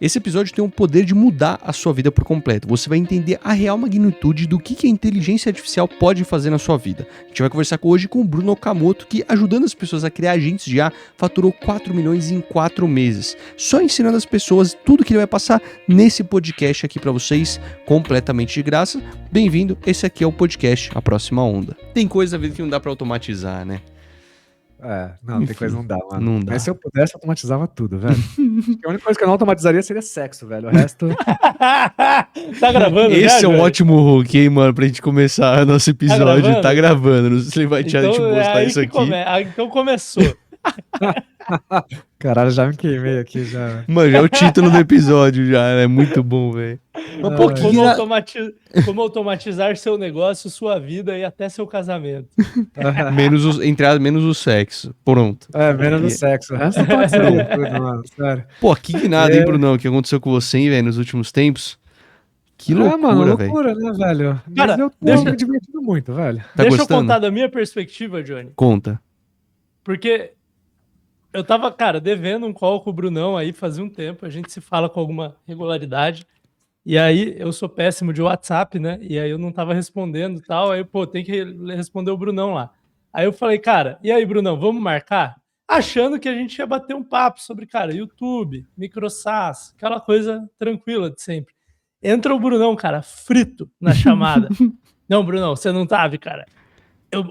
Esse episódio tem o poder de mudar a sua vida por completo. Você vai entender a real magnitude do que a inteligência artificial pode fazer na sua vida. A gente vai conversar hoje com o Bruno Okamoto, que, ajudando as pessoas a criar agentes de IA, faturou 4 milhões em 4 meses. Só ensinando as pessoas tudo que ele vai passar nesse podcast aqui para vocês, completamente de graça. Bem-vindo, esse aqui é o podcast A Próxima Onda. Tem coisa na vida que não dá para automatizar, né? Não, Enfim, tem coisa que não dá, mano. não dá. Mas se eu pudesse, eu automatizava tudo, velho. A única coisa que eu não automatizaria seria sexo, velho. O resto... Tá gravando? Esse já, é um velho? ótimo hook, hein, mano, pra gente começar nosso episódio. Tá gravando. Não sei se ele vai te postar aí isso que aqui. então começou. Caralho, já me queimei aqui, já. Mano, já é o título do episódio, já. É muito bom, velho. Um pouquinho. Como automatizar seu negócio, sua vida e até seu casamento. Menos o sexo. Pronto. Menos o sexo. O resto automatizaria tudo, mano. Sério. Pô, que nada, hein, Brunão? O que aconteceu com você, hein, velho, nos últimos tempos? Que loucura, mano, velho. loucura, né, velho? Cara, Mas eu tô me divertindo muito, velho. Tá Deixa gostando? eu contar da minha perspectiva, Johnny. Conta. Porque eu tava, cara, devendo um call com o Brunão aí fazia um tempo. A gente se fala com alguma regularidade. E aí eu sou péssimo de WhatsApp, né? E aí eu não tava respondendo e tal. Aí, pô, tem que responder o Brunão lá. Aí eu falei, cara, e aí, Brunão, vamos marcar? Achando que a gente ia bater um papo sobre, cara, YouTube, MicroSAS, aquela coisa tranquila de sempre. Entra o Brunão, cara, frito na chamada. Não, Brunão, você não tava, cara.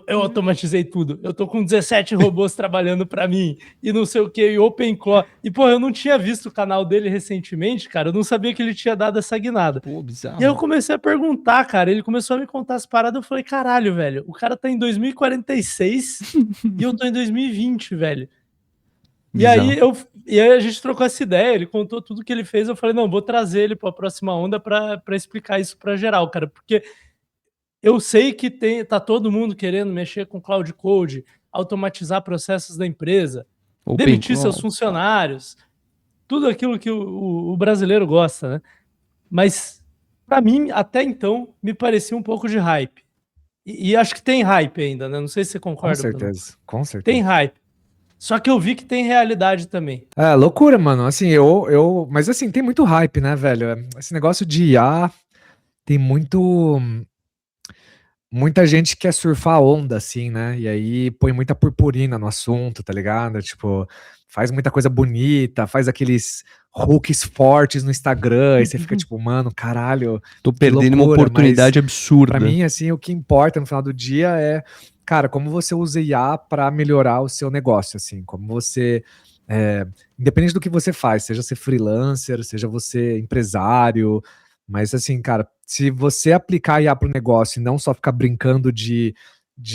Eu automatizei tudo. Eu tô com 17 robôs trabalhando pra mim e não sei o que, e OpenClaw. E, pô, eu não tinha visto o canal dele recentemente, cara. Eu não sabia que ele tinha dado essa guinada. Pô, bizarro. E aí eu comecei a perguntar, cara. Ele começou a me contar as paradas. Eu falei, caralho, velho. O cara tá em 2046 e eu tô em 2020, velho. E aí, a gente trocou essa ideia. Ele contou tudo que ele fez. Eu falei, não, vou trazer ele pra Próxima Onda pra explicar isso pra geral, cara. Porque eu sei que tá todo mundo querendo mexer com Cloud Code, automatizar processos da empresa, demitir seus funcionários, tudo aquilo que o brasileiro gosta, né? Mas, pra mim, até então, me parecia um pouco de hype. E acho que tem hype ainda, né? Não sei se você concorda, Bruno. Com certeza. Tem hype. Só que eu vi que tem realidade também. Loucura, mano. Assim, mas assim, tem muito hype, né, velho? Esse negócio de IA tem muita gente quer surfar a onda, assim, né? E aí põe muita purpurina no assunto, tá ligado? Tipo, faz muita coisa bonita, faz aqueles hooks fortes no Instagram, e você fica tipo, mano, caralho. Tô perdendo uma oportunidade absurda. Pra mim, assim, o que importa no final do dia é, cara, como você usa IA pra melhorar o seu negócio, assim, como você... independente do que você faz, seja ser freelancer, seja você empresário, mas assim, cara, se você aplicar IA pro negócio e não só ficar brincando de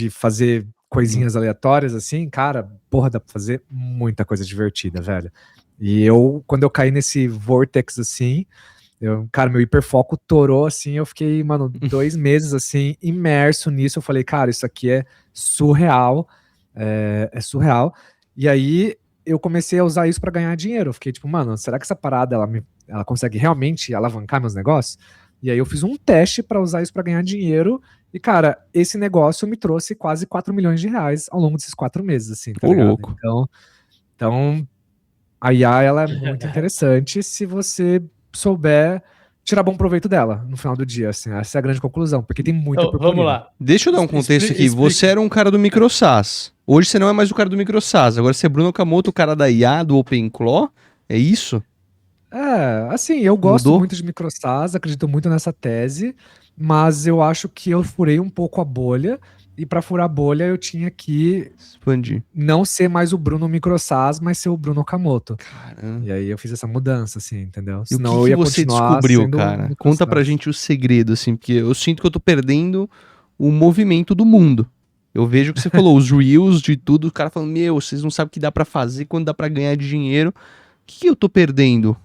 fazer coisinhas aleatórias, assim, cara, porra, dá pra fazer muita coisa divertida, velho. E quando eu caí nesse vortex, assim, cara, meu hiperfoco torou, assim, eu fiquei, mano, 2 meses, assim, imerso nisso. Eu falei, cara, isso aqui é surreal, é surreal. E aí eu comecei a usar isso pra ganhar dinheiro. Eu fiquei tipo, mano, será que essa parada ela consegue realmente alavancar meus negócios? E aí eu fiz um teste pra usar isso pra ganhar dinheiro. E, cara, esse negócio me trouxe quase 4 milhões de reais ao longo desses 4 meses, assim, tá ligado? Louco. Então, a IA, ela é muito interessante se você souber tirar bom proveito dela no final do dia, assim. Essa é a grande conclusão, porque tem muita purpurina. Vamos lá. Deixa eu dar um contexto aqui. Você era um cara do MicroSAS. Hoje você não é mais o cara do MicroSAS. Agora você é Bruno Okamoto, o cara da IA, do OpenClaw. É isso? Assim, eu gosto muito de MicroSAS, acredito muito nessa tese, mas eu acho que eu furei um pouco a bolha, e pra furar a bolha eu tinha que expandir. Não ser mais o Bruno MicroSAS, mas ser o Bruno Okamoto. Caramba. E aí eu fiz essa mudança, assim, entendeu? E o que você descobriu, cara? Conta pra gente o segredo, assim, porque eu sinto que eu tô perdendo o movimento do mundo. Eu vejo que você falou, os reels de tudo, o cara falando, vocês não sabem o que dá pra fazer, quando dá pra ganhar dinheiro. O que eu tô perdendo?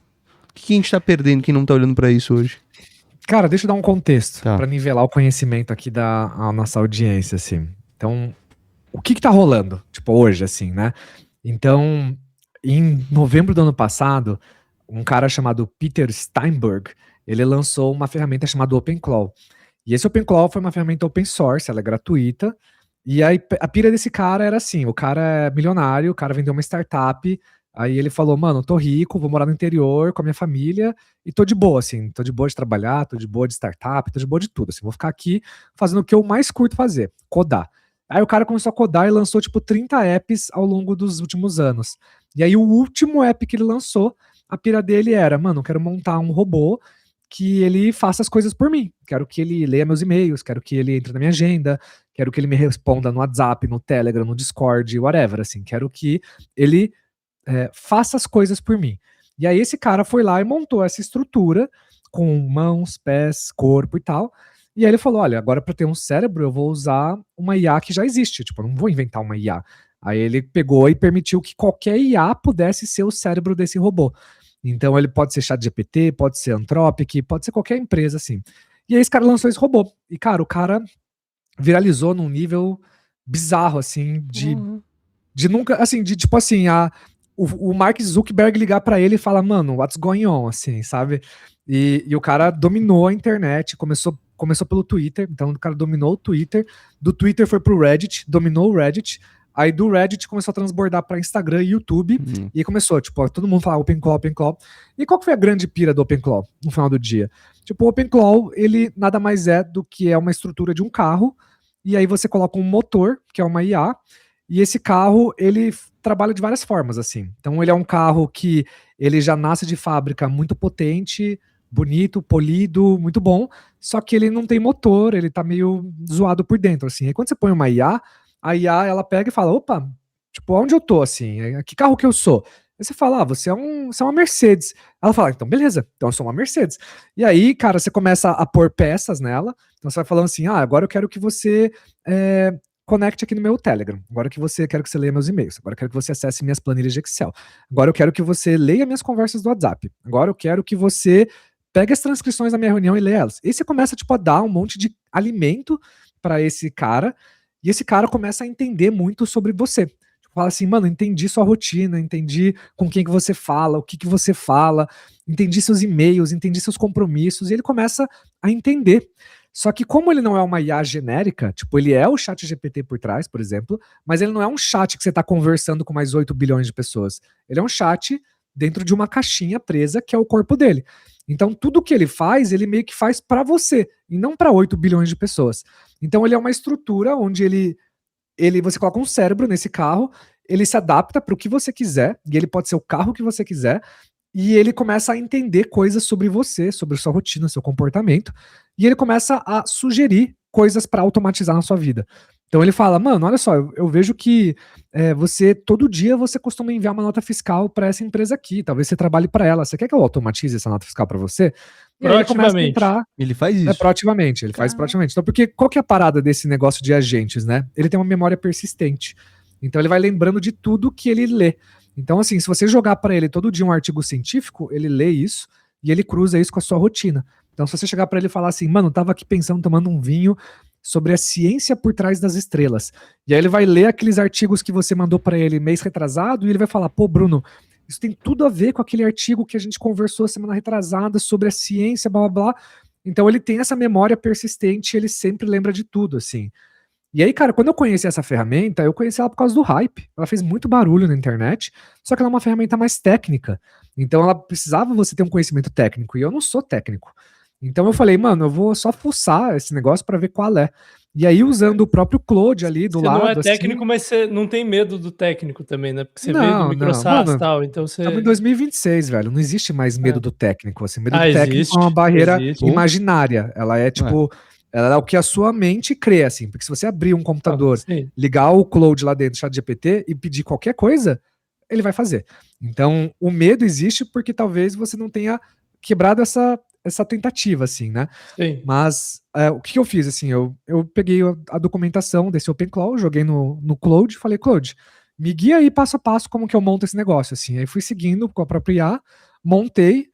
O que a gente tá perdendo, quem não tá olhando pra isso hoje? Cara, deixa eu dar um contexto pra nivelar o conhecimento aqui da nossa audiência, assim. Então, o que tá rolando, tipo, hoje, assim, né? Então, em novembro do ano passado, um cara chamado Peter Steinberg, ele lançou uma ferramenta chamada OpenClaw. E esse OpenClaw foi uma ferramenta open source, ela é gratuita. E aí, a pira desse cara era assim, o cara é milionário, o cara vendeu uma startup Aí ele falou, mano, tô rico, vou morar no interior com a minha família e tô de boa, assim, tô de boa de trabalhar, tô de boa de startup, tô de boa de tudo, assim, vou ficar aqui fazendo o que eu mais curto fazer, codar. Aí o cara começou a codar e lançou, tipo, 30 apps ao longo dos últimos anos. E aí o último app que ele lançou, a pira dele era, mano, eu quero montar um robô que ele faça as coisas por mim. Quero que ele leia meus e-mails, quero que ele entre na minha agenda, quero que ele me responda no WhatsApp, no Telegram, no Discord, whatever, assim, quero que ele faça as coisas por mim. E aí esse cara foi lá e montou essa estrutura com mãos, pés, corpo e tal. E aí ele falou, olha, agora para ter um cérebro eu vou usar uma IA que já existe, tipo, eu não vou inventar uma IA. Aí ele pegou e permitiu que qualquer IA pudesse ser o cérebro desse robô. Então ele pode ser ChatGPT, pode ser Anthropic, pode ser qualquer empresa assim. E aí esse cara lançou esse robô. E cara, o cara viralizou num nível bizarro assim de nunca, assim, de tipo assim, o Mark Zuckerberg ligar pra ele e falar, mano, what's going on, assim, sabe? E o cara dominou a internet, começou pelo Twitter, então o cara dominou o Twitter, do Twitter foi pro Reddit, dominou o Reddit, aí do Reddit começou a transbordar pra Instagram e YouTube, e aí começou, tipo, todo mundo falava OpenClaw, OpenClaw. E qual que foi a grande pira do OpenClaw no final do dia? Tipo, o OpenClaw, ele nada mais é do que é uma estrutura de um carro, e aí você coloca um motor, que é uma IA, e esse carro, ele trabalha de várias formas, assim. Então, ele é um carro que ele já nasce de fábrica muito potente, bonito, polido, muito bom, só que ele não tem motor, ele tá meio zoado por dentro, assim. Aí quando você põe uma IA, a IA, ela pega e fala, opa, tipo, onde eu tô, assim? Que carro que eu sou? Aí você fala, você é uma Mercedes. Ela fala, então beleza, então eu sou uma Mercedes. E aí, cara, você começa a pôr peças nela, então você vai falando assim, agora eu quero que você conecte aqui no meu Telegram. Agora quero que você leia meus e-mails. Agora eu quero que você acesse minhas planilhas de Excel. Agora eu quero que você leia minhas conversas do WhatsApp. Agora eu quero que você pegue as transcrições da minha reunião e leia elas. E você começa, tipo, a dar um monte de alimento para esse cara, e esse cara começa a entender muito sobre você. Tipo, fala assim, mano, entendi sua rotina, entendi com quem que você fala, o que que você fala, entendi seus e-mails, entendi seus compromissos, e ele começa a entender. Só que como ele não é uma IA genérica, tipo, ele é o chat GPT por trás, por exemplo, mas ele não é um chat que você está conversando com mais 8 bilhões de pessoas. Ele é um chat dentro de uma caixinha presa, que é o corpo dele. Então, tudo que ele faz, ele meio que faz para você, e não para 8 bilhões de pessoas. Então, ele é uma estrutura onde você coloca um cérebro nesse carro, ele se adapta para o que você quiser, e ele pode ser o carro que você quiser, e ele começa a entender coisas sobre você, sobre sua rotina, seu comportamento, e ele começa a sugerir coisas para automatizar na sua vida. Então ele fala, mano, olha só, eu vejo que todo dia você costuma enviar uma nota fiscal para essa empresa aqui, talvez você trabalhe para ela, você quer que eu automatize essa nota fiscal para você? E aí ele começa a entrar... Ele faz isso? Proativamente, ele faz proativamente. Então, porque qual que é a parada desse negócio de agentes, né? Ele tem uma memória persistente. Então ele vai lembrando de tudo que ele lê. Então, assim, se você jogar para ele todo dia um artigo científico, ele lê isso e ele cruza isso com a sua rotina. Então, se você chegar para ele e falar assim, mano, tava aqui pensando, tomando um vinho sobre a ciência por trás das estrelas. E aí ele vai ler aqueles artigos que você mandou para ele mês retrasado e ele vai falar, pô, Bruno, isso tem tudo a ver com aquele artigo que a gente conversou semana retrasada sobre a ciência, blá, blá, blá. Então, ele tem essa memória persistente, ele sempre lembra de tudo, assim. E aí, cara, quando eu conheci essa ferramenta, eu conheci ela por causa do hype. Ela fez muito barulho na internet, só que ela é uma ferramenta mais técnica. Então ela precisava você ter um conhecimento técnico, e eu não sou técnico. Então eu falei, mano, eu vou só fuçar esse negócio para ver qual é. E aí, usando o próprio Claude ali do lado... Você não é técnico, assim, mas você não tem medo do técnico também, né? Porque você veio do não, Microsoft mano, e tal, então você... estamos em 2026, velho. Não existe mais medo do técnico. Assim, medo do técnico existe, é uma barreira existe. imaginária. Ela é tipo... Ela é o que a sua mente crê, assim. Porque se você abrir um computador, ligar o Claude lá dentro do ChatGPT e pedir qualquer coisa, ele vai fazer. Então, o medo existe porque talvez você não tenha quebrado essa tentativa, assim, né? Sim. Mas o que eu fiz, assim, eu peguei a documentação desse OpenClaw, joguei no Claude, falei, Claude, me guia aí passo a passo como que eu monto esse negócio, assim. Aí fui seguindo com a própria IA, montei,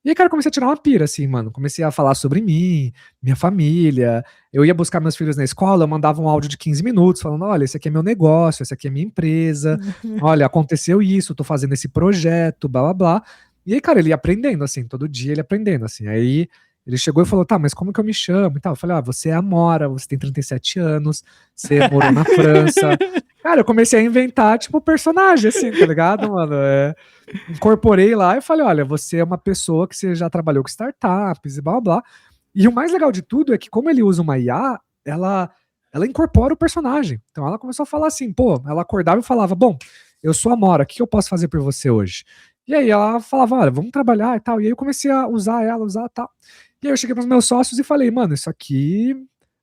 e aí, cara, comecei a tirar uma pira, assim, mano. Comecei a falar sobre mim, minha família. Eu ia buscar meus filhos na escola, eu mandava um áudio de 15 minutos, falando, olha, esse aqui é meu negócio, esse aqui é minha empresa, olha, aconteceu isso, tô fazendo esse projeto, blá, blá, blá. E aí, cara, ele ia aprendendo, assim, todo dia ele aprendendo, assim. Aí Ele chegou e falou, tá, mas como que eu me chamo e tal? Eu falei, você é Amora, você tem 37 anos, você morou na França. Cara, eu comecei a inventar, tipo, personagem, assim, tá ligado, mano? Incorporei lá e falei, olha, você é uma pessoa que você já trabalhou com startups e blá, blá, blá. E o mais legal de tudo é que como ele usa uma IA, ela incorpora o personagem. Então ela começou a falar assim, pô, ela acordava e falava, bom, eu sou a Amora, o que eu posso fazer por você hoje? E aí ela falava, olha, vamos trabalhar e tal. E aí eu comecei a usar ela, usar e tal. E aí eu cheguei pros meus sócios e falei, mano, isso aqui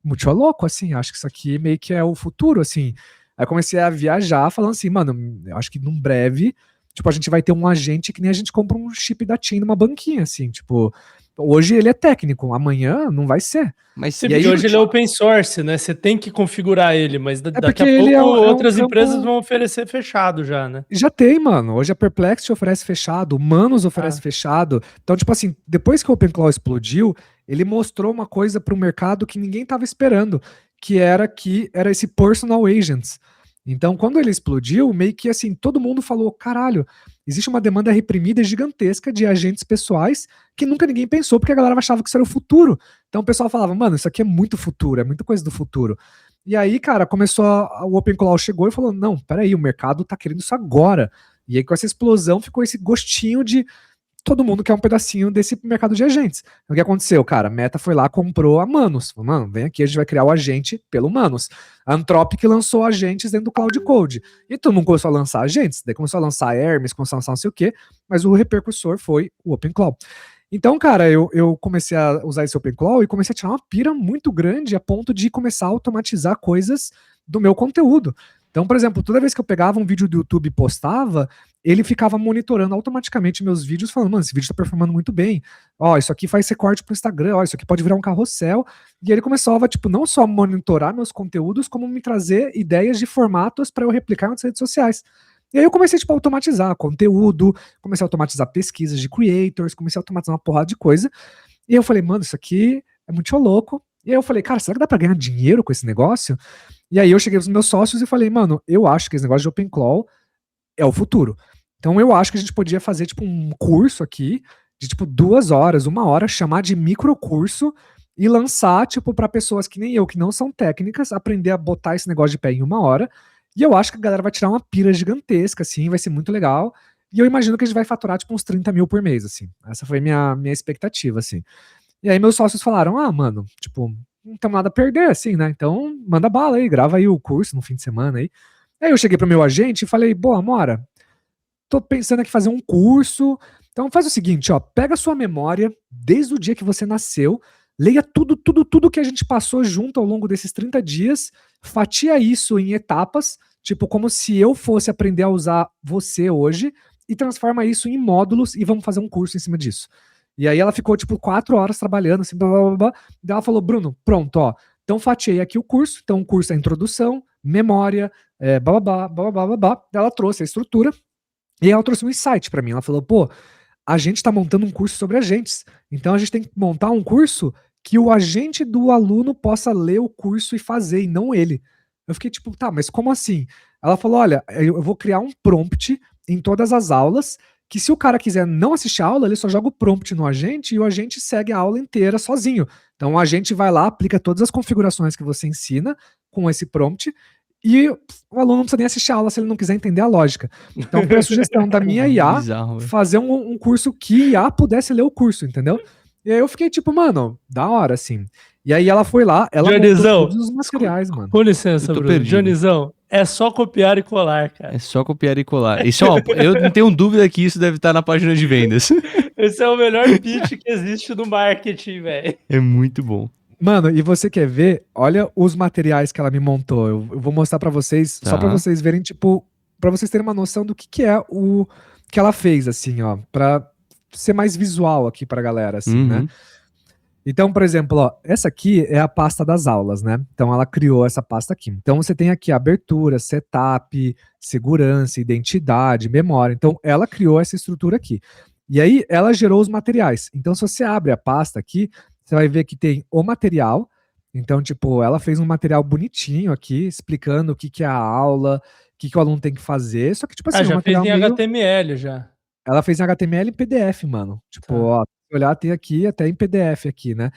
muito louco, assim, acho que isso aqui meio que é o futuro, assim. Aí eu comecei a viajar falando assim, mano, eu acho que num breve, tipo, a gente vai ter um agente que nem a gente compra um chip da TIM numa banquinha, assim, tipo, hoje ele é técnico, amanhã não vai ser. Mas Sim, E aí, porque hoje ele é open source, né? Você tem que configurar ele, mas é daqui porque a ele pouco é um outras campo... empresas vão oferecer fechado já, né? Já tem, mano. Hoje a Perplexity oferece fechado, o Manus oferece fechado. Então, tipo assim, depois que o OpenClaw explodiu, ele mostrou uma coisa para o mercado que ninguém estava esperando, que era esse personal agents. Então, quando ele explodiu, meio que assim, todo mundo falou, caralho, existe uma demanda reprimida gigantesca de agentes pessoais que nunca ninguém pensou, porque a galera achava que isso era o futuro. Então o pessoal falava, mano, isso aqui é muito futuro, é muita coisa do futuro. E aí, cara, o OpenClaw chegou e falou, não, peraí, o mercado tá querendo isso agora. E aí com essa explosão ficou esse gostinho de todo mundo quer um pedacinho desse mercado de agentes. Então, o que aconteceu, cara? A Meta foi lá, comprou a Manus. Falou, mano, vem aqui, a gente vai criar o agente pelo Manus. A Anthropic lançou agentes dentro do Cloud Code. E todo mundo começou a lançar agentes, daí começou a lançar Hermes, começou a lançar não sei o quê, mas o repercussor foi o OpenClaw. Então, cara, eu comecei a usar esse OpenClaw e comecei a tirar uma pira muito grande a ponto de começar a automatizar coisas do meu conteúdo. Então, por exemplo, toda vez que eu pegava um vídeo do YouTube e postava, ele ficava monitorando automaticamente meus vídeos, falando, mano, esse vídeo tá performando muito bem. Ó, isso aqui faz recorte pro Instagram, ó, isso aqui pode virar um carrossel. E ele começava, tipo, não só monitorar meus conteúdos, como me trazer ideias de formatos para eu replicar nas redes sociais. E aí eu comecei, tipo, a automatizar conteúdo, comecei a automatizar pesquisas de creators, comecei a automatizar uma porrada de coisa. E eu falei, mano, isso aqui é muito louco. E aí eu falei, cara, será que dá pra ganhar dinheiro com esse negócio? E aí eu cheguei pros meus sócios e falei, mano, eu acho que esse negócio de OpenClaw é o futuro. Então eu acho que a gente podia fazer, tipo, um curso aqui de, tipo, 2 horas, 1 hora, chamar de microcurso e lançar, tipo, pra pessoas que nem eu, que não são técnicas, aprender a botar esse negócio de pé em 1 hora. E eu acho que a galera vai tirar uma pira gigantesca, assim, vai ser muito legal. E eu imagino que a gente vai faturar, tipo, uns 30 mil por mês, assim. Essa foi minha expectativa, assim. E aí meus sócios falaram, mano, tipo, não temos nada a perder, assim, né? Então, manda bala aí, grava aí o curso no fim de semana aí. Aí eu cheguei pro meu agente e falei, boa, Amora, tô pensando aqui fazer um curso. Então faz o seguinte, ó, pega a sua memória desde o dia que você nasceu, leia tudo que a gente passou junto ao longo desses 30 dias, fatia isso em etapas, tipo como se eu fosse aprender a usar você hoje, e transforma isso em módulos e vamos fazer um curso em cima disso. E aí ela ficou, tipo, 4 horas trabalhando, assim, blá, blá, blá, blá. Daí ela falou, Bruno, pronto, ó, então fatiei aqui o curso, então o curso é introdução, memória, blá, blá, blá, blá, blá, blá, blá. Ela trouxe a estrutura, e ela trouxe um insight pra mim, ela falou, pô, a gente tá montando um curso sobre agentes, então a gente tem que montar um curso que o agente do aluno possa ler o curso e fazer, e não ele. Eu fiquei tipo, tá, mas como assim? Ela falou, olha, eu vou criar um prompt em todas as aulas, que se o cara quiser não assistir a aula, ele só joga o prompt no agente e o agente segue a aula inteira sozinho. Então o agente vai lá, aplica todas as configurações que você ensina com esse prompt e o aluno não precisa nem assistir a aula se ele não quiser entender a lógica. Então foi a sugestão da minha IA Bizarro, velho. fazer um curso que IA pudesse ler o curso, entendeu? E aí eu fiquei tipo, mano, da hora, assim. E aí ela foi lá, ela Dionizão, montou todos os materiais, mano. Com licença, Eu tô Bruno. perdido. Dionizão, é só copiar e colar, cara. É só copiar e colar. Isso, ó, eu não tenho dúvida que isso deve estar na página de vendas. Esse é o melhor pitch que existe no marketing, velho. É muito bom. Mano, e você quer ver? Olha os materiais que ela me montou. Eu vou mostrar pra vocês, só pra Tá. vocês verem, tipo, pra vocês terem uma noção do que é o que ela fez, assim, ó, pra ser mais visual aqui pra galera, assim, né? Uhum. Então, por exemplo, ó, essa aqui é a pasta das aulas, né? Então ela criou essa pasta aqui. Então você tem aqui abertura, setup, segurança, identidade, memória. Então ela criou essa estrutura aqui. E aí ela gerou os materiais. Então se você abre a pasta aqui, você vai ver que tem o material. Então, tipo, ela fez um material bonitinho aqui, explicando o que é a aula, o que o aluno tem que fazer. Só que, tipo assim, Já um fez material em meio... HTML já. Ela fez em HTML e PDF, mano. Tipo, Tá. ó, olhar, tem aqui até em PDF aqui, né?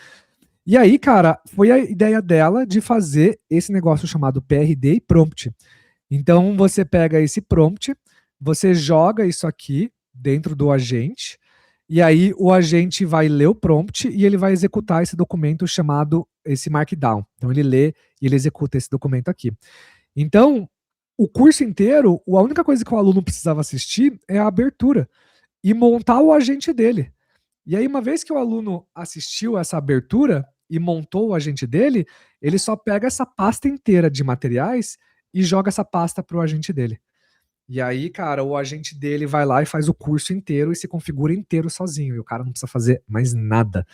E aí, cara, foi a ideia dela de fazer esse negócio chamado PRD e prompt. Então você pega esse prompt, você joga isso aqui dentro do agente, e aí o agente vai ler o prompt e ele vai executar esse documento chamado esse Markdown. Então ele lê e ele executa esse documento aqui. Então, o curso inteiro, a única coisa que o aluno precisava assistir é a abertura e montar o agente dele. E aí, uma vez que o aluno assistiu essa abertura e montou o agente dele, ele só pega essa pasta inteira de materiais e joga essa pasta pro agente dele. E aí, cara, o agente dele vai lá e faz o curso inteiro e se configura inteiro sozinho. E o cara não precisa fazer mais nada.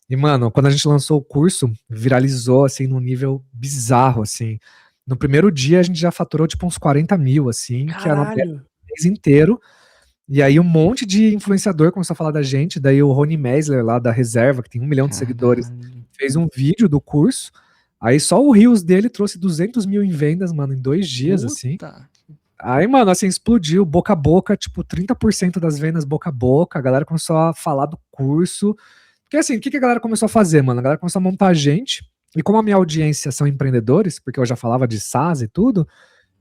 E, mano, quando a gente lançou o curso, viralizou, assim, num nível bizarro, assim. No primeiro dia, a gente já faturou, tipo, uns 40 mil, assim, que era o Caralho. mês inteiro. E aí um monte de influenciador começou a falar da gente, daí o Rony Meisler lá da Reserva, que tem 1 milhão de seguidores, fez um vídeo do curso, aí só o Reels dele trouxe 200 mil em vendas, mano, em 2 dias, assim. Puta. Aí, mano, assim, explodiu, boca a boca, tipo, 30% das vendas boca a boca, a galera começou a falar do curso. Porque assim, o que a galera começou a fazer, mano? A galera começou a montar gente, e como a minha audiência são empreendedores, porque eu já falava de SaaS e tudo,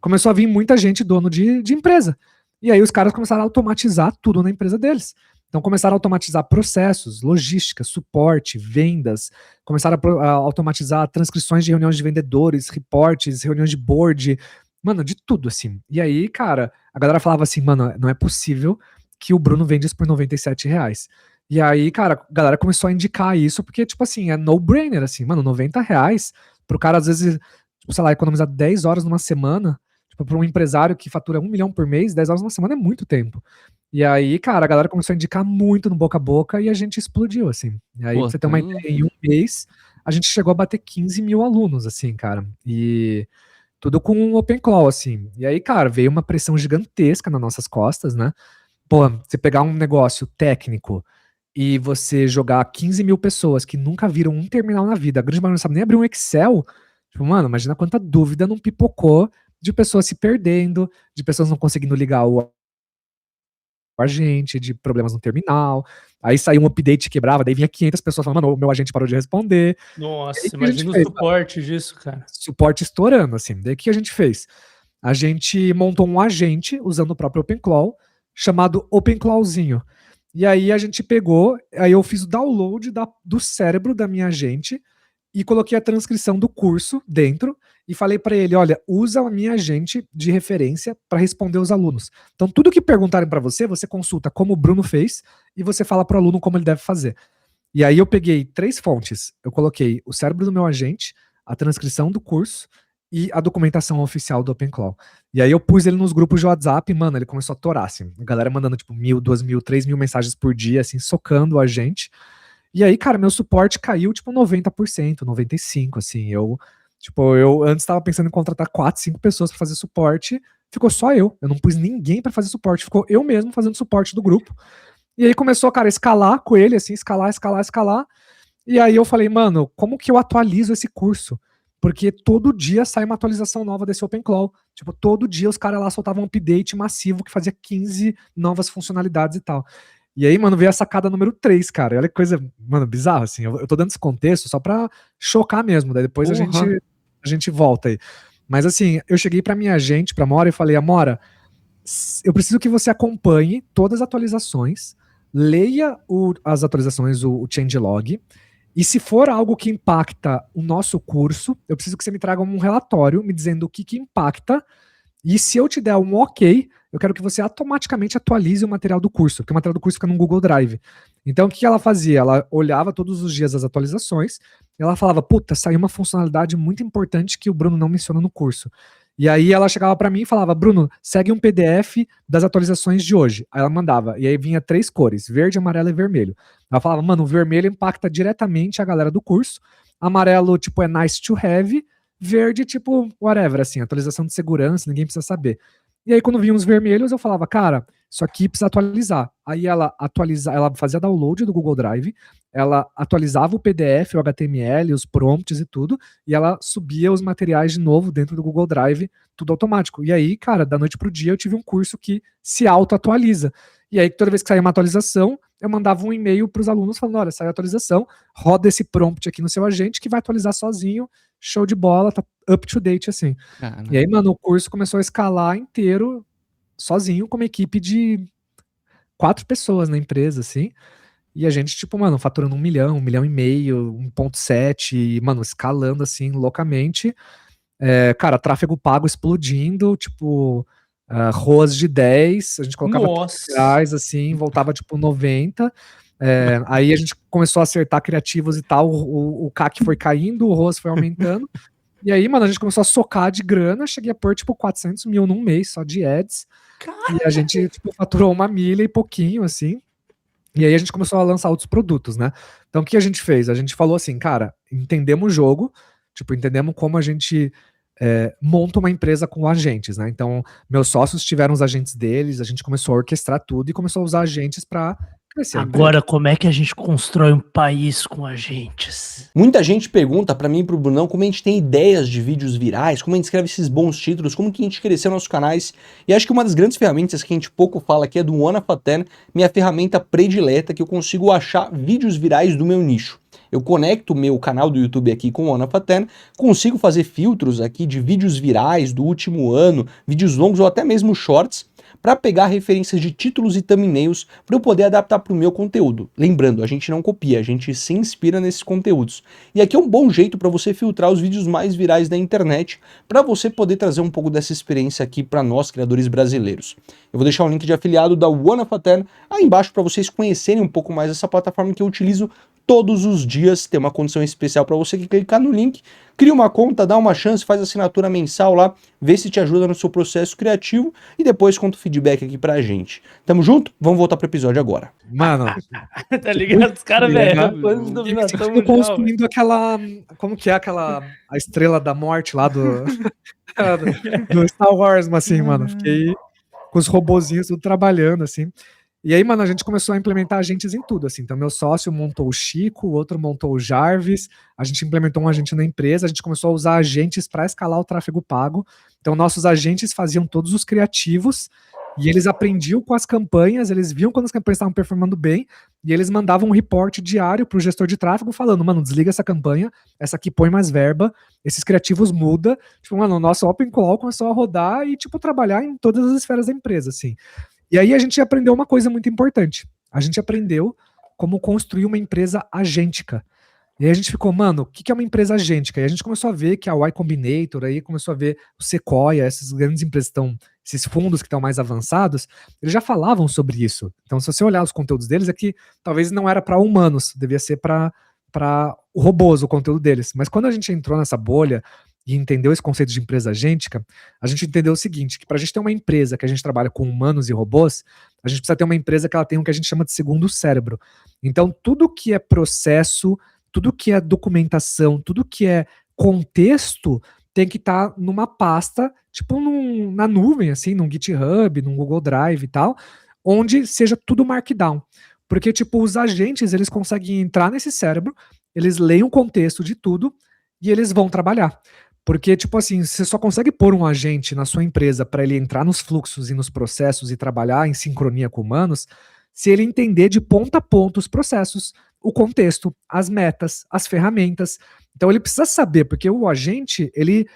começou a vir muita gente dono de empresa. E aí os caras começaram a automatizar tudo na empresa deles. Então começaram a automatizar processos, logística, suporte, vendas, começaram a automatizar transcrições de reuniões de vendedores, reportes, reuniões de board, mano, de tudo, assim. E aí, cara, a galera falava assim, mano, não é possível que o Bruno vende isso por R$97. E aí, cara, a galera começou a indicar isso, porque, tipo assim, é no-brainer, assim, mano, R$90 pro cara, às vezes, tipo, sei lá, economizar 10 horas numa semana, tipo, para um empresário que fatura 1 milhão por mês, 10 horas numa semana é muito tempo. E aí, cara, a galera começou a indicar muito no boca a boca e a gente explodiu, assim. E aí, Pô, pra você ter uma ideia, em um mês, a gente chegou a bater 15 mil alunos, assim, cara. E tudo com um OpenClaw, assim. E aí, cara, veio uma pressão gigantesca nas nossas costas, né? Pô, você pegar um negócio técnico e você jogar 15 mil pessoas que nunca viram um terminal na vida, a grande maioria não sabe nem abrir um Excel, tipo, mano, imagina quanta dúvida não pipocou de pessoas se perdendo, de pessoas não conseguindo ligar o agente, de problemas no terminal. Aí saiu um update que quebrava, daí vinha 500 pessoas falando, mano, o meu agente parou de responder. Nossa, E aí, o que a gente imagina o fez, suporte disso, cara. suporte estourando, assim. Daí o que a gente fez? A gente montou um agente usando o próprio OpenClaw, chamado OpenClawzinho. E aí a gente pegou, aí eu fiz o download do cérebro da minha agente e coloquei a transcrição do curso dentro e falei para ele, olha, usa a minha agente de referência para responder os alunos. Então tudo que perguntarem para você, você consulta como o Bruno fez e você fala para o aluno como ele deve fazer. E aí eu peguei 3 fontes, eu coloquei o cérebro do meu agente, a transcrição do curso e a documentação oficial do OpenClaw. E aí eu pus ele nos grupos de WhatsApp, mano, ele começou a torar, assim, a galera mandando tipo 1.000, 2.000, 3.000 mensagens por dia, assim, socando a gente. E aí, cara, meu suporte caiu tipo 90%, 95%, assim, eu antes tava pensando em contratar 4, 5 pessoas para fazer suporte, ficou só eu não pus ninguém para fazer suporte, ficou eu mesmo fazendo suporte do grupo. E aí começou, cara, a escalar com ele, assim, escalar. E aí eu falei, mano, como que eu atualizo esse curso? Porque todo dia sai uma atualização nova desse OpenClaw. Tipo, todo dia os caras lá soltavam um update massivo que fazia 15 novas funcionalidades e tal. E aí, mano, veio a sacada número 3, cara. Olha que coisa, mano, bizarra, assim. Eu tô dando esse contexto só pra chocar mesmo. Daí depois a gente volta aí. Mas assim, eu cheguei pra minha agente, pra Amora, e falei, Amora, eu preciso que você acompanhe todas as atualizações, leia as atualizações, o changelog, e se for algo que impacta o nosso curso, eu preciso que você me traga um relatório me dizendo o que impacta, e se eu te der um ok, eu quero que você automaticamente atualize o material do curso, porque o material do curso fica no Google Drive. Então o que ela fazia? Ela olhava todos os dias as atualizações, e ela falava, puta, saiu uma funcionalidade muito importante que o Bruno não menciona no curso. E aí ela chegava pra mim e falava, Bruno, segue um PDF das atualizações de hoje. Aí ela mandava, e aí vinha 3 cores, verde, amarelo e vermelho. Ela falava, mano, o vermelho impacta diretamente a galera do curso, amarelo, tipo, é nice to have, verde, tipo, whatever, assim, atualização de segurança, ninguém precisa saber. E aí quando vinha os vermelhos, eu falava, cara, só que precisa atualizar. Aí ela fazia download do Google Drive, ela atualizava o PDF, o HTML, os prompts e tudo, e ela subia os materiais de novo dentro do Google Drive, tudo automático. E aí, cara, da noite pro dia eu tive um curso que se auto-atualiza. E aí, toda vez que saía uma atualização, eu mandava um e-mail para os alunos falando, olha, saiu a atualização, roda esse prompt aqui no seu agente que vai atualizar sozinho, show de bola, tá up to date, assim. E aí, mano, o curso começou a escalar inteiro, sozinho, com uma equipe de 4 pessoas na empresa, assim. E a gente, tipo, mano, faturando 1 milhão, 1,5 milhão, 1,7, e, mano, escalando, assim, loucamente. Cara, tráfego pago explodindo, tipo, ROAS de 10, a gente colocava reais, assim, voltava, tipo, 90. Aí a gente começou a acertar criativos e tal, o CAC foi caindo, o ROAS foi aumentando. E aí, mano, a gente começou a socar de grana, cheguei a pôr, tipo, 400 mil num mês só de ads. E a gente, tipo, faturou 1 milha e pouquinho, assim. E aí a gente começou a lançar outros produtos, né? Então o que a gente fez? A gente falou assim, cara, entendemos o jogo, tipo, entendemos como a gente monta uma empresa com agentes, né? Então, meus sócios tiveram os agentes deles, a gente começou a orquestrar tudo e começou a usar agentes para crescer. Agora, como é que a gente constrói um país com agentes? Muita gente pergunta pra mim e pro Brunão como a gente tem ideias de vídeos virais, como a gente escreve esses bons títulos, como que a gente cresceu nossos canais. E acho que uma das grandes ferramentas que a gente pouco fala aqui é do One of a 10, minha ferramenta predileta que eu consigo achar vídeos virais do meu nicho. Eu conecto o meu canal do YouTube aqui com o One of a 10, consigo fazer filtros aqui de vídeos virais do último ano, vídeos longos ou até mesmo shorts, para pegar referências de títulos e thumbnails para eu poder adaptar para o meu conteúdo. Lembrando, a gente não copia, a gente se inspira nesses conteúdos. E aqui é um bom jeito para você filtrar os vídeos mais virais da internet, para você poder trazer um pouco dessa experiência aqui para nós, criadores brasileiros. Eu vou deixar o link de afiliado da One of a 10 aí embaixo para vocês conhecerem um pouco mais essa plataforma que eu utilizo todos os dias. Tem uma condição especial para você que clicar no link, cria uma conta, dá uma chance, faz assinatura mensal lá, vê se te ajuda no seu processo criativo e depois conta o feedback aqui pra gente. Tamo junto? Vamos voltar pro episódio agora. Mano, tá ligado? Os caras, velho, construindo aquela, como que é aquela, a estrela da morte lá do Star Wars, assim, mano, fiquei com os robozinhos tudo trabalhando, assim. E aí, mano, a gente começou a implementar agentes em tudo, assim. Então, meu sócio montou o Chico, o outro montou o Jarvis, a gente implementou um agente na empresa, a gente começou a usar agentes para escalar o tráfego pago. Então, nossos agentes faziam todos os criativos e eles aprendiam com as campanhas, eles viam quando as campanhas estavam performando bem e eles mandavam um report diário pro gestor de tráfego falando, mano, desliga essa campanha, essa aqui põe mais verba, esses criativos muda. Tipo, mano, o nosso Open Call começou a rodar e, tipo, trabalhar em todas as esferas da empresa, assim. E aí a gente aprendeu uma coisa muito importante. A gente aprendeu como construir uma empresa agêntica. E aí a gente ficou, mano, o que é uma empresa agêntica? E a gente começou a ver que a Y Combinator, aí começou a ver o Sequoia, essas grandes empresas esses fundos que estão mais avançados, eles já falavam sobre isso. Então, se você olhar os conteúdos deles, é que talvez não era para humanos, devia ser para robôs o conteúdo deles. Mas quando a gente entrou nessa bolha e entendeu esse conceito de empresa agêntica, a gente entendeu o seguinte, que para a gente ter uma empresa que a gente trabalha com humanos e robôs, a gente precisa ter uma empresa que ela tem o que a gente chama de segundo cérebro. Então, tudo que é processo, tudo que é documentação, tudo que é contexto, tem que estar numa pasta, tipo na nuvem, assim, num GitHub, num Google Drive e tal, onde seja tudo markdown. Porque, tipo, os agentes, eles conseguem entrar nesse cérebro, eles leem o contexto de tudo e eles vão trabalhar. Porque, tipo assim, você só consegue pôr um agente na sua empresa para ele entrar nos fluxos e nos processos e trabalhar em sincronia com humanos, se ele entender de ponta a ponta os processos, o contexto, as metas, as ferramentas. Então ele precisa saber, porque o agente, ele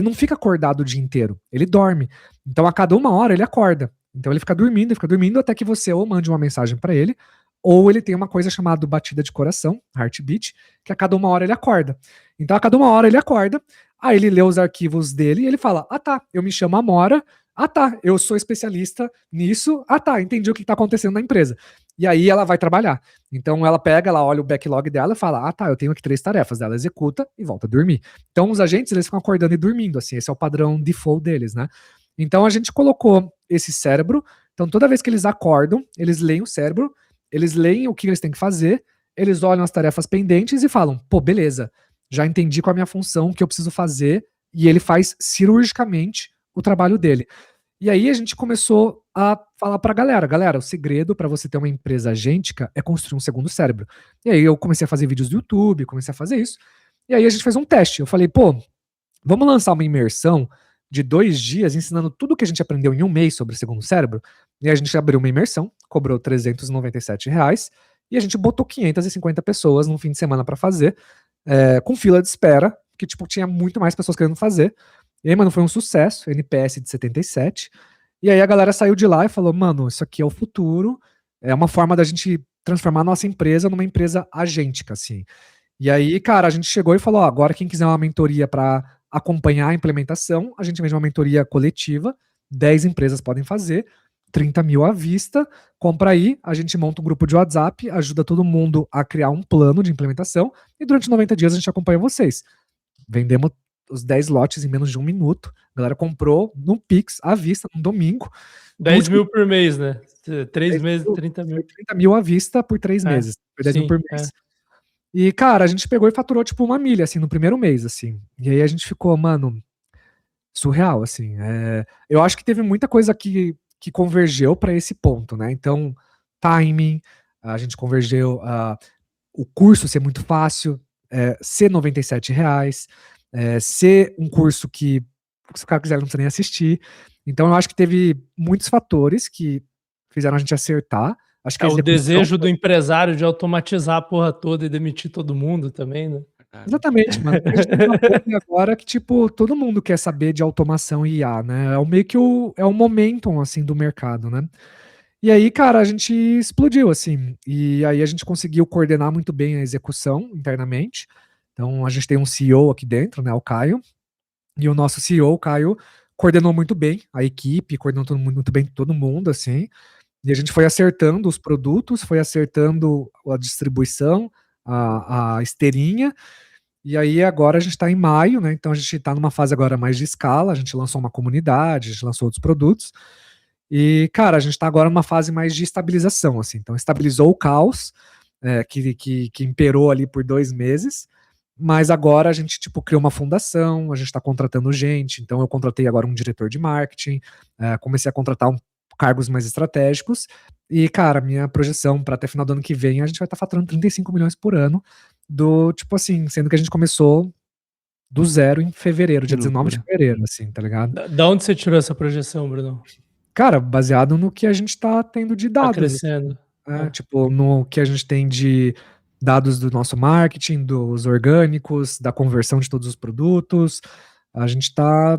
não fica acordado o dia inteiro, ele dorme. Então a cada 1 hora ele acorda. Então ele fica dormindo até que você ou mande uma mensagem para ele, ou ele tem uma coisa chamada batida de coração, heartbeat, que a cada 1 hora ele acorda. Então a cada 1 hora ele acorda, aí ele lê os arquivos dele e ele fala, ah tá, eu me chamo Amora, ah tá, eu sou especialista nisso, ah tá, entendi o que tá acontecendo na empresa. E aí ela vai trabalhar. Então ela pega, ela olha o backlog dela e fala, ah tá, eu tenho aqui 3 tarefas, ela executa e volta a dormir. Então os agentes, eles ficam acordando e dormindo, assim, esse é o padrão default deles, né? Então a gente colocou esse cérebro, então toda vez que eles acordam, eles leem o cérebro, eles leem o que eles têm que fazer, eles olham as tarefas pendentes e falam, pô, beleza, já entendi qual é a minha função, o que eu preciso fazer, e ele faz cirurgicamente o trabalho dele. E aí a gente começou a falar pra galera, o segredo pra você ter uma empresa agêntica é construir um segundo cérebro. E aí eu comecei a fazer vídeos do YouTube, comecei a fazer isso. E aí a gente fez um teste. Eu falei, pô, vamos lançar uma imersão de 2 dias ensinando tudo que a gente aprendeu em um mês sobre o segundo cérebro. E a gente abriu uma imersão, cobrou R$ 397 e a gente botou 550 pessoas num fim de semana pra fazer, com fila de espera, que tipo, tinha muito mais pessoas querendo fazer. E aí, mano, foi um sucesso, NPS de 77. E aí a galera saiu de lá e falou, mano, isso aqui é o futuro, é uma forma da gente transformar a nossa empresa numa empresa agêntica, assim. E aí, cara, a gente chegou e falou, ó, agora quem quiser uma mentoria para acompanhar a implementação, a gente vende uma mentoria coletiva, 10 empresas podem fazer, 30 mil à vista, compra aí, a gente monta um grupo de WhatsApp, ajuda todo mundo a criar um plano de implementação e durante 90 dias a gente acompanha vocês. Vendemos os 10 lotes em menos de 1 minuto, a galera comprou no Pix, à vista, no domingo. 10 mil por mês, né? 3 meses, 30 mil. 30 mil à vista por 3 meses, 10 mil por mês. E, cara, a gente pegou e faturou, tipo, 1 milha, assim, no primeiro mês, assim. E aí a gente ficou, mano, surreal, assim. Eu acho que teve muita coisa que convergeu para esse ponto, né? Então, timing, a gente convergeu, o curso ser muito fácil, ser R$ 97, ser um curso que, se o cara quiser, não precisa nem assistir. Então, eu acho que teve muitos fatores que fizeram a gente acertar. Acho que o desejo do empresário de automatizar a porra toda e demitir todo mundo também, né? Exatamente, mano. A gente tem uma bolha agora que, tipo, todo mundo quer saber de automação e IA, né? É meio que o momentum, assim, do mercado, né? E aí, cara, a gente explodiu, assim. E aí a gente conseguiu coordenar muito bem a execução internamente. Então, a gente tem um CEO aqui dentro, né? O Caio. E o nosso CEO, o Caio, coordenou muito bem a equipe, coordenou muito bem todo mundo, assim. E a gente foi acertando os produtos, foi acertando a distribuição, a esteirinha. E aí agora a gente está em maio, né? Então a gente está numa fase agora mais de escala. A gente lançou uma comunidade, a gente lançou outros produtos. E, cara, a gente está agora numa fase mais de estabilização, assim. Então estabilizou o caos que imperou ali por 2 meses. Mas agora a gente, tipo, criou uma fundação, a gente está contratando gente. Então eu contratei agora um diretor de marketing, comecei a contratar cargos mais estratégicos. E, cara, minha projeção para até final do ano que vem, a gente vai estar faturando 35 milhões por ano, tipo assim, sendo que a gente começou do zero em fevereiro, dia 19 de fevereiro, assim, tá ligado? Da onde você tirou essa projeção, Bruno? Cara, baseado no que a gente tá tendo de dados. Tá crescendo. Tipo, no que a gente tem de dados do nosso marketing, dos orgânicos, da conversão de todos os produtos. A gente tá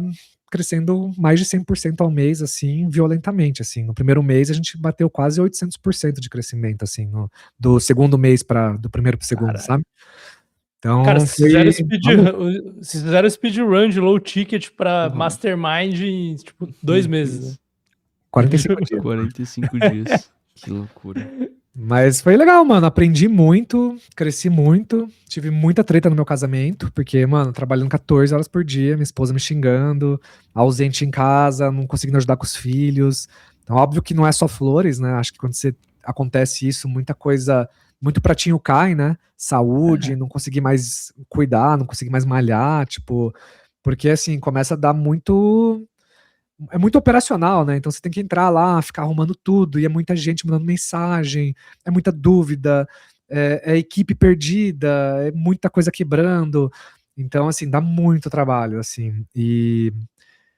crescendo mais de 100% ao mês, assim, violentamente, assim. No primeiro mês a gente bateu quase 800% de crescimento, assim, do segundo mês do primeiro pro segundo, sabe? Então, cara, se fizeram speedrun de low ticket pra mastermind em, tipo, 2 meses, né? 45 dias. 45 dias. Que loucura. Mas foi legal, mano. Aprendi muito, cresci muito, tive muita treta no meu casamento, porque, mano, trabalhando 14 horas por dia, minha esposa me xingando, ausente em casa, não conseguindo ajudar com os filhos. Então, óbvio que não é só flores, né? Acho que quando acontece isso, muita coisa, muito pratinho cai, né? Saúde, não consegui mais cuidar, não consegui mais malhar, tipo, porque assim, começa a dar muito. É muito operacional, né? Então você tem que entrar lá, ficar arrumando tudo, e é muita gente mandando mensagem, é muita dúvida, é equipe perdida, é muita coisa quebrando. Então, assim, dá muito trabalho, assim.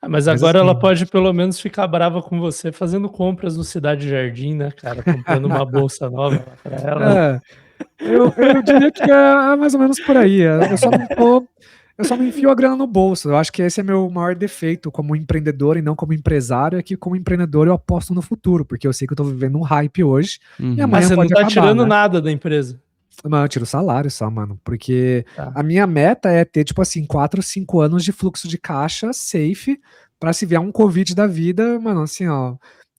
Mas agora assim, ela pode pelo menos ficar brava com você fazendo compras no Cidade Jardim, né, cara? Comprando uma bolsa nova pra ela. Eu diria que é mais ou menos por aí. Eu só não enfio a grana no bolso. Eu acho que esse é meu maior defeito como empreendedor e não como empresário, é que como empreendedor eu aposto no futuro, porque eu sei que eu tô vivendo um hype hoje. E amanhã mas você pode não tá acabar, tirando né? nada da empresa. Não, eu tiro salário só, mano. Porque a minha meta é ter, tipo assim, 4, 5 anos de fluxo de caixa safe pra se vier um Covid da vida, mano, assim, ó.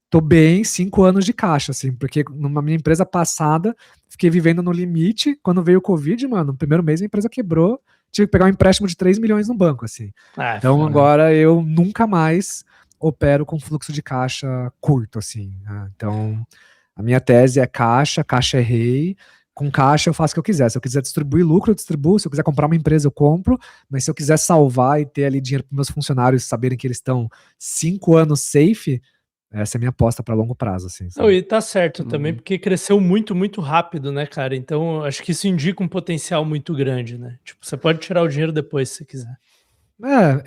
Tô bem, 5 anos de caixa, assim, porque numa minha empresa passada, fiquei vivendo no limite. Quando veio o Covid, mano, no primeiro mês a empresa quebrou. Tive que pegar um empréstimo de 3 milhões no banco, assim. Então agora eu nunca mais opero com fluxo de caixa curto, assim. Né? Então a minha tese é caixa é rei. Com caixa eu faço o que eu quiser. Se eu quiser distribuir lucro, eu distribuo. Se eu quiser comprar uma empresa, eu compro. Mas se eu quiser salvar e ter ali dinheiro para meus funcionários saberem que eles estão 5 anos safe, Essa é a minha aposta para longo prazo, assim. Não, sabe? e tá certo também, porque cresceu muito, muito rápido, né, cara? Então, acho que isso indica um potencial muito grande, né? Tipo, você pode tirar o dinheiro depois, se você quiser.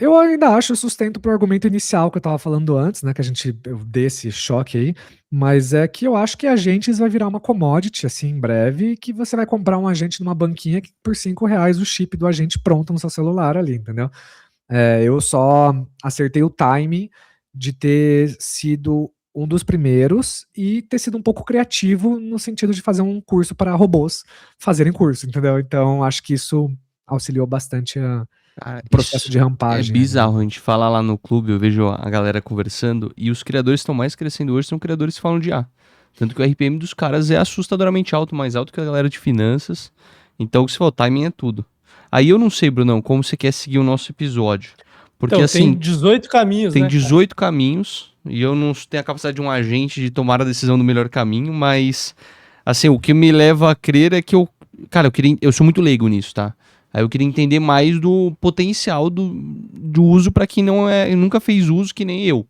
Eu ainda acho sustento pro argumento inicial que eu tava falando antes, né? Que eu dei esse choque aí. Mas é que eu acho que agentes vai virar uma commodity, assim, em breve, que você vai comprar um agente numa banquinha que por R$ 5 o chip do agente pronto no seu celular ali, entendeu? Eu só acertei o timing de ter sido um dos primeiros e ter sido um pouco criativo no sentido de fazer um curso para robôs fazerem curso, entendeu? Então, acho que isso auxiliou bastante Cara, o processo isso de rampagem. é bizarro. A gente fala lá no clube, eu vejo a galera conversando, e os criadores que estão mais crescendo hoje são criadores que falam de IA. Tanto que o RPM dos caras é assustadoramente alto, mais alto que a galera de finanças. Então, o que você falou, timing é tudo. Aí eu não sei, Brunão, como você quer seguir o nosso episódio. Porque Então, assim, tem 18 caminhos, tem né, cara? 18 caminhos, e eu não tenho a capacidade de um agente de tomar a decisão do melhor caminho, mas assim, o que me leva a crer é que eu sou muito leigo nisso, tá? Aí eu queria entender mais do potencial do uso pra quem nunca fez uso que nem eu.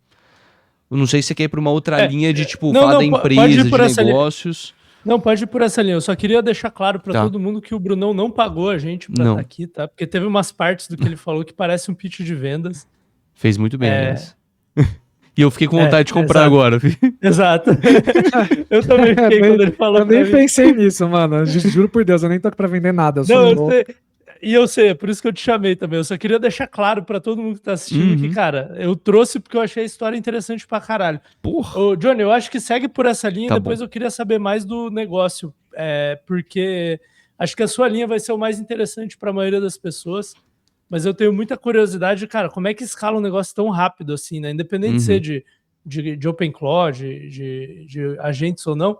Eu não sei se você quer ir pra uma outra linha de, tipo, Não, falar da pode ir empresa, de por essa linha. negócios. Não, pode ir por essa linha. Eu só queria deixar claro pra Tá. todo mundo que o Brunão não pagou a gente pra Não. estar aqui, tá? Porque teve umas partes do que ele falou que parece um pitch de vendas. Fez muito bem, aliás. E eu fiquei com vontade de comprar exato. agora. Exato. Eu também fiquei quando ele falou Eu pra nem mim. pensei nisso, mano. Eu juro por Deus, eu nem tô aqui pra vender nada. Eu sou Não, eu louco. sei. E eu sei, é por isso que eu te chamei também. Eu só queria deixar claro pra todo mundo que tá assistindo que, Uhum. cara, eu trouxe porque eu achei a história interessante pra caralho. Porra. Ô, Johnny, eu acho que segue por essa linha Tá e depois bom. eu queria saber mais do negócio, porque acho que a sua linha vai ser o mais interessante pra maioria das pessoas, mas eu tenho muita curiosidade, cara, como é que escala um negócio tão rápido assim, né? Independente de ser de OpenClaw, de agentes ou não,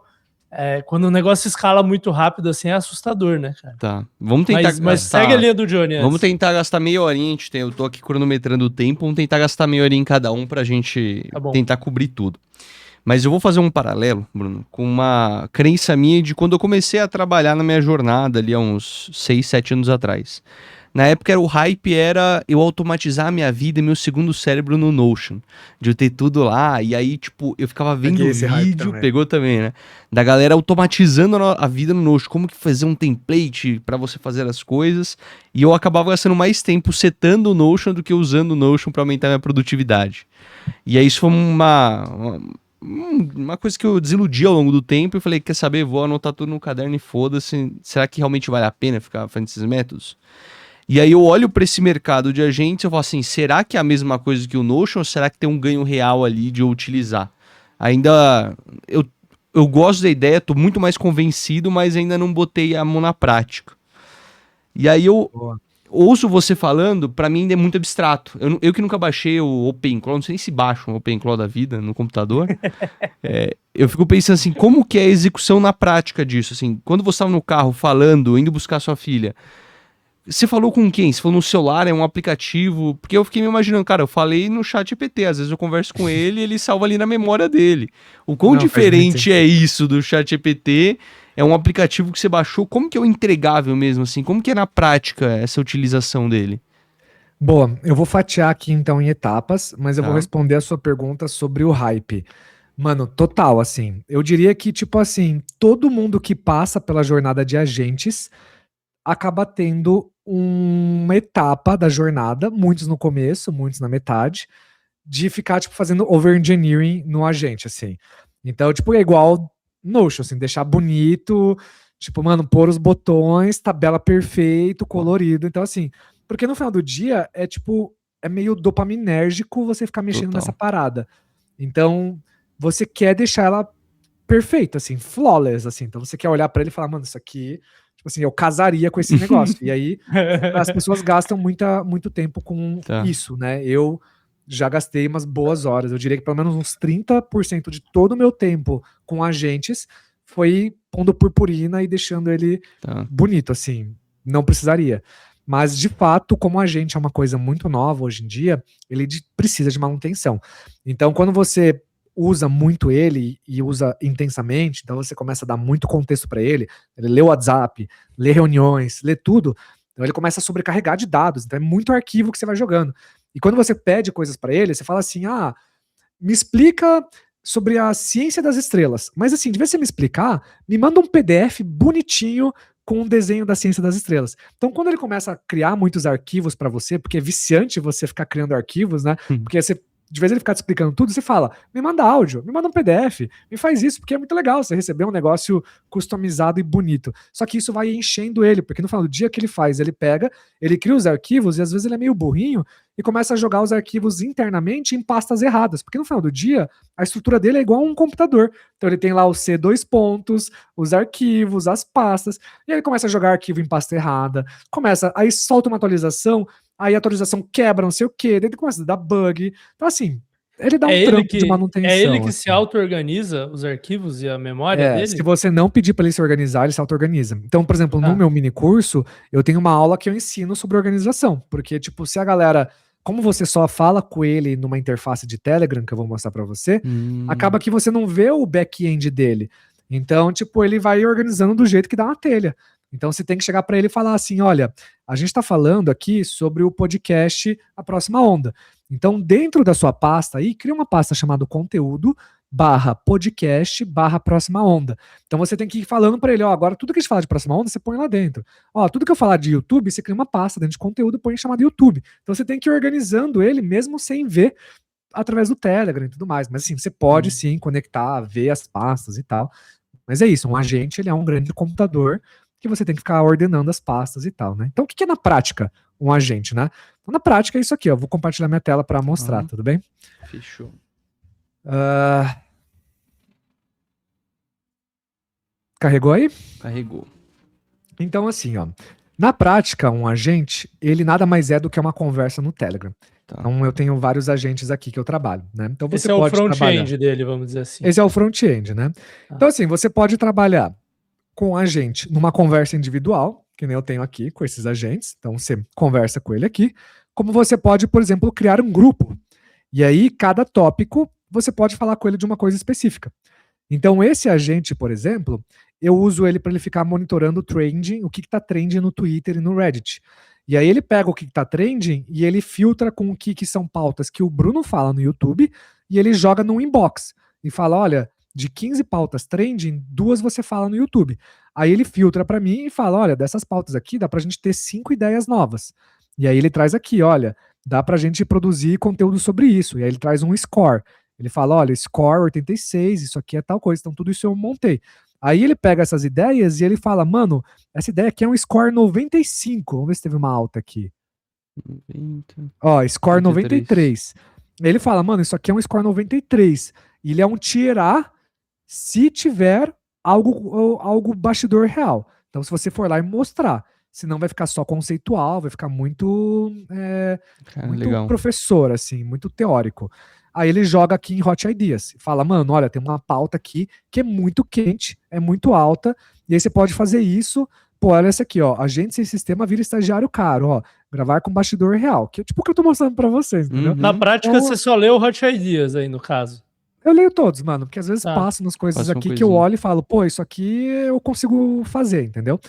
quando o negócio escala muito rápido assim é assustador, né, cara? Tá. Vamos tentar Mas gastar... segue a linha do Johnny antes. Vamos tentar gastar meia horinha, eu tô aqui cronometrando o tempo, vamos tentar gastar meia horinha em cada um pra gente Tá bom. tentar cobrir tudo. Mas eu vou fazer um paralelo, Bruno, com uma crença minha de quando eu comecei a trabalhar na minha jornada ali há uns 6, 7 anos atrás. Na época o hype era eu automatizar a minha vida e meu segundo cérebro no Notion. De eu ter tudo lá, e aí, tipo, eu ficava vendo Peguei esse hype vídeo, também. pegou também, né? Da galera automatizando a vida no Notion. Como que fazer um template pra você fazer as coisas. E eu acabava gastando mais tempo setando o Notion do que usando o Notion pra aumentar minha produtividade. E aí isso foi uma coisa que eu desiludi ao longo do tempo e falei, quer saber, vou anotar tudo no caderno e foda-se, será que realmente vale a pena ficar fazendo esses métodos? E aí eu olho para esse mercado de agentes e eu falo assim, será que é a mesma coisa que o Notion ou será que tem um ganho real ali de eu utilizar? Ainda, eu gosto da ideia, tô muito mais convencido, mas ainda não botei a mão na prática. E aí eu Boa. ouço você falando, pra mim ainda é muito abstrato. Eu que nunca baixei o OpenClaw, não sei nem se baixa um OpenClaw da vida no computador. Eu fico pensando assim, como que é a execução na prática disso? Assim, quando você estava no carro falando, indo buscar sua filha, você falou com quem? Você falou no celular, é um aplicativo? Porque eu fiquei me imaginando, cara, eu falei no chat GPT, às vezes eu converso com ele e ele salva ali na memória dele. O quão Não, faz muito diferente é isso do chat GPT? É um aplicativo que você baixou, como que é o entregável mesmo, assim? Como que é na prática essa utilização dele? Boa, eu vou fatiar aqui então em etapas, mas eu Tá. vou responder a sua pergunta sobre o hype. Mano, total, assim. Eu diria que, tipo assim, todo mundo que passa pela jornada de agentes acaba tendo uma etapa da jornada, muitos no começo, muitos na metade, de ficar, tipo, fazendo over-engineering no agente, assim. Então, tipo, é igual Notion, assim, deixar bonito, tipo, mano, pôr os botões, tabela perfeito, colorido. Então, assim, porque no final do dia é, tipo, é meio dopaminérgico você ficar mexendo Total. nessa parada. Então, você quer deixar ela perfeita, assim, flawless, assim. Então, você quer olhar pra ele e falar, mano, isso aqui, tipo assim, eu casaria com esse negócio. E aí, as pessoas gastam muito tempo com Tá. isso, né? Eu já gastei umas boas horas. Eu diria que pelo menos uns 30% de todo o meu tempo com agentes foi pondo purpurina e deixando ele Tá. bonito, assim. Não precisaria. Mas, de fato, como agente é uma coisa muito nova hoje em dia, ele precisa de manutenção. Então, quando você usa muito ele e usa intensamente, então você começa a dar muito contexto para ele lê o WhatsApp, lê reuniões, lê tudo, então ele começa a sobrecarregar de dados, então é muito arquivo que você vai jogando. E quando você pede coisas para ele, você fala assim, me explica sobre a ciência das estrelas. Mas assim, de vez você me explicar, me manda um PDF bonitinho com um desenho da ciência das estrelas. Então, quando ele começa a criar muitos arquivos para você, porque é viciante você ficar criando arquivos, né? Porque você, de vez ele ficar te explicando tudo, você fala, me manda áudio, me manda um PDF, me faz isso, porque é muito legal você receber um negócio customizado e bonito. Só que isso vai enchendo ele, porque no final do dia que ele faz, ele pega, ele cria os arquivos e às vezes ele é meio burrinho e começa a jogar os arquivos internamente em pastas erradas, porque no final do dia a estrutura dele é igual a um computador. Então ele tem lá o C dois pontos, os arquivos, as pastas, e aí ele começa a jogar arquivo em pasta errada, aí solta uma atualização, aí a atualização quebra, não sei o quê, daí ele começa a dar bug. Então, assim, ele dá um trampo de manutenção. É ele que assim. se auto-organiza os arquivos e a memória dele? Se você não pedir para ele se organizar, ele se auto-organiza. Então, por exemplo, no meu mini curso, eu tenho uma aula que eu ensino sobre organização. Porque, tipo, se a galera... Como você só fala com ele numa interface de Telegram, que eu vou mostrar para você, acaba que você não vê o back-end dele. Então, tipo, ele vai organizando do jeito que dá na telha. Então você tem que chegar para ele e falar assim, olha, a gente está falando aqui sobre o podcast A Próxima Onda. Então dentro da sua pasta aí, cria uma pasta chamada conteúdo /podcast /próxima onda. Então você tem que ir falando para ele, ó, agora tudo que a gente fala de próxima onda, você põe lá dentro. Ó, tudo que eu falar de YouTube, você cria uma pasta dentro de conteúdo, põe chamada YouTube. Então você tem que ir organizando ele mesmo sem ver através do Telegram e tudo mais. Mas assim, você pode sim conectar, ver as pastas e tal. Mas é isso, um agente ele é um grande computador que você tem que ficar ordenando as pastas e tal, né? Então o que é na prática um agente, né? Então, na prática é isso aqui, ó. Vou compartilhar minha tela para mostrar, tudo bem? Fechou. Carregou aí? Carregou. Então assim, ó. Na prática, um agente, ele nada mais é do que uma conversa no Telegram. Tá. Então eu tenho vários agentes aqui que eu trabalho, né? Então você Esse é o front-end dele, vamos dizer assim. Esse é o front-end, né? Então assim, você pode trabalhar com a gente numa conversa individual, que nem eu tenho aqui com esses agentes, então você conversa com ele aqui, como você pode, por exemplo, criar um grupo. E aí, cada tópico, você pode falar com ele de uma coisa específica. Então, esse agente, por exemplo, eu uso ele para ele ficar monitorando o trending, o que está trending no Twitter e no Reddit. E aí ele pega o que está trending e ele filtra com o que são pautas que o Bruno fala no YouTube e ele joga no inbox e fala, olha, de 15 pautas trending, 2 você fala no YouTube. Aí ele filtra para mim e fala, olha, dessas pautas aqui dá pra gente ter 5 ideias novas. E aí ele traz aqui, olha, dá pra gente produzir conteúdo sobre isso. E aí ele traz um score. Ele fala, olha, score 86, isso aqui é tal coisa. Então tudo isso eu montei. Aí ele pega essas ideias e ele fala, mano, essa ideia aqui é um score 95. Vamos ver se teve uma alta aqui. 90. Ó, score 93. Ele fala, mano, isso aqui é um score 93. E ele é um tier A se tiver algo bastidor real. Então, se você for lá e mostrar, senão vai ficar só conceitual, vai ficar muito muito professor, assim, muito teórico. Aí ele joga aqui em Hot Ideas, fala, mano, olha, tem uma pauta aqui que é muito quente, é muito alta, e aí você pode fazer isso, pô, olha essa aqui, ó, agente sem sistema vira estagiário caro, ó, gravar com bastidor real, que é tipo o que eu tô mostrando pra vocês, entendeu? Na prática, então, você só leu Hot Ideas aí, no caso. Eu leio todos, mano, porque às vezes passam nas coisas aqui que eu olho e falo, pô, isso aqui eu consigo fazer, entendeu?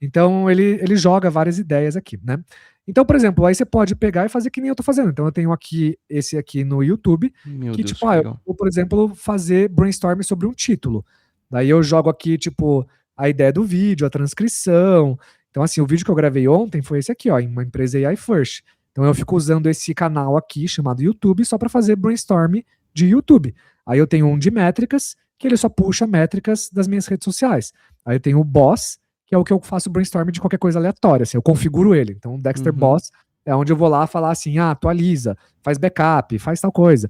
Então ele joga várias ideias aqui, né? Então, por exemplo, aí você pode pegar e fazer que nem eu tô fazendo. Então eu tenho aqui esse aqui no YouTube, que Deus, tipo, eu vou, por exemplo, fazer brainstorm sobre um título. Daí eu jogo aqui, tipo, a ideia do vídeo, a transcrição. Então, assim, o vídeo que eu gravei ontem foi esse aqui, ó, em uma empresa AI First. Então eu fico usando esse canal aqui, chamado YouTube, só para fazer brainstorm de YouTube. Aí eu tenho um de métricas, que ele só puxa métricas das minhas redes sociais. Aí eu tenho o Boss, que é o que eu faço brainstorm de qualquer coisa aleatória, assim, eu configuro ele. Então o Dexter Boss é onde eu vou lá falar assim, atualiza, faz backup, faz tal coisa.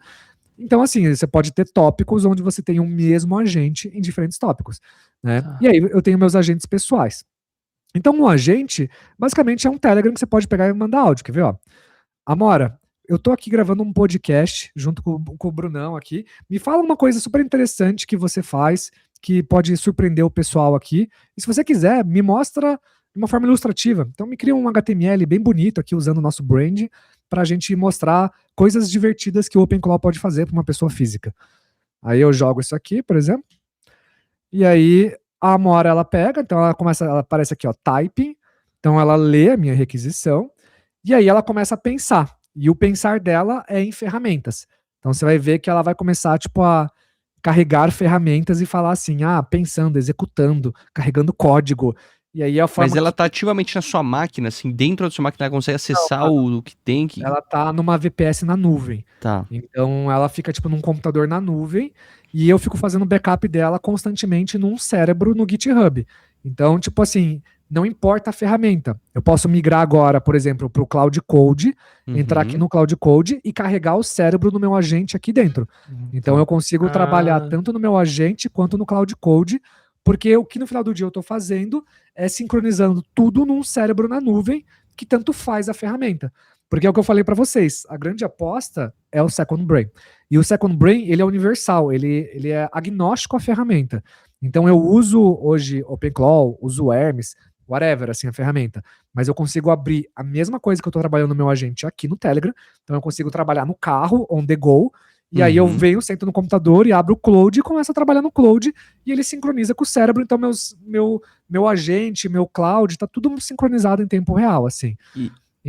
Então assim, você pode ter tópicos onde você tem o mesmo agente em diferentes tópicos, né? E aí eu tenho meus agentes pessoais. Então um agente, basicamente é um Telegram que você pode pegar e mandar áudio, quer ver, ó? Amora, eu tô aqui gravando um podcast junto com o Brunão aqui. Me fala uma coisa super interessante que você faz, que pode surpreender o pessoal aqui. E se você quiser, me mostra de uma forma ilustrativa. Então me cria um HTML bem bonito aqui, usando o nosso brand, pra gente mostrar coisas divertidas que o OpenClaw pode fazer para uma pessoa física. Aí eu jogo isso aqui, por exemplo. E aí a Amora, ela pega, então ela aparece aqui, ó, typing. Então ela lê a minha requisição. E aí ela começa a pensar. E o pensar dela é em ferramentas. Então você vai ver que ela vai começar, tipo, a carregar ferramentas e falar assim, pensando, executando, carregando código. E aí a forma Mas ela tá ativamente na sua máquina, assim, dentro da sua máquina, ela consegue acessar o que tem que... ela tá numa VPS na nuvem. Tá. Então ela fica tipo num computador na nuvem e eu fico fazendo backup dela constantemente num cérebro no GitHub. Então, tipo assim, não importa a ferramenta. Eu posso migrar agora, por exemplo, para o Cloud Code, entrar aqui no Cloud Code e carregar o cérebro do meu agente aqui dentro. Então eu consigo trabalhar tanto no meu agente quanto no Cloud Code, porque o que no final do dia eu estou fazendo é sincronizando tudo num cérebro na nuvem, que tanto faz a ferramenta. Porque é o que eu falei para vocês, a grande aposta é o Second Brain. E o Second Brain, ele é universal, ele é agnóstico à ferramenta. Então eu uso hoje OpenClaw, uso Hermes, whatever, assim, a ferramenta. Mas eu consigo abrir a mesma coisa que eu estou trabalhando no meu agente aqui no Telegram. Então eu consigo trabalhar no carro, on the go, e aí eu venho, sento no computador e abro o Cloud e começo a trabalhar no Cloud e ele sincroniza com o cérebro. Então meu agente, meu Cloud, tá tudo sincronizado em tempo real, assim.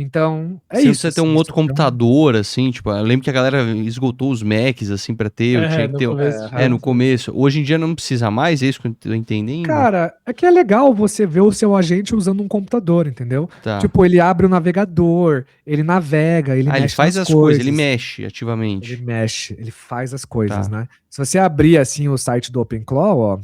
Então, é isso. Você tem um outro computador, assim, tipo, eu lembro que a galera esgotou os Macs, assim, pra ter, tinha que ter... no começo. Hoje em dia não precisa mais, é isso que eu tô entendendo? Cara, é que é legal você ver o seu agente usando um computador, entendeu? Tá. Tipo, ele abre o navegador, ele navega, ele mexe ele faz nas as coisas, ele mexe ativamente. Ele mexe, ele faz as coisas, né? Se você abrir, assim, o site do OpenClaw, ó,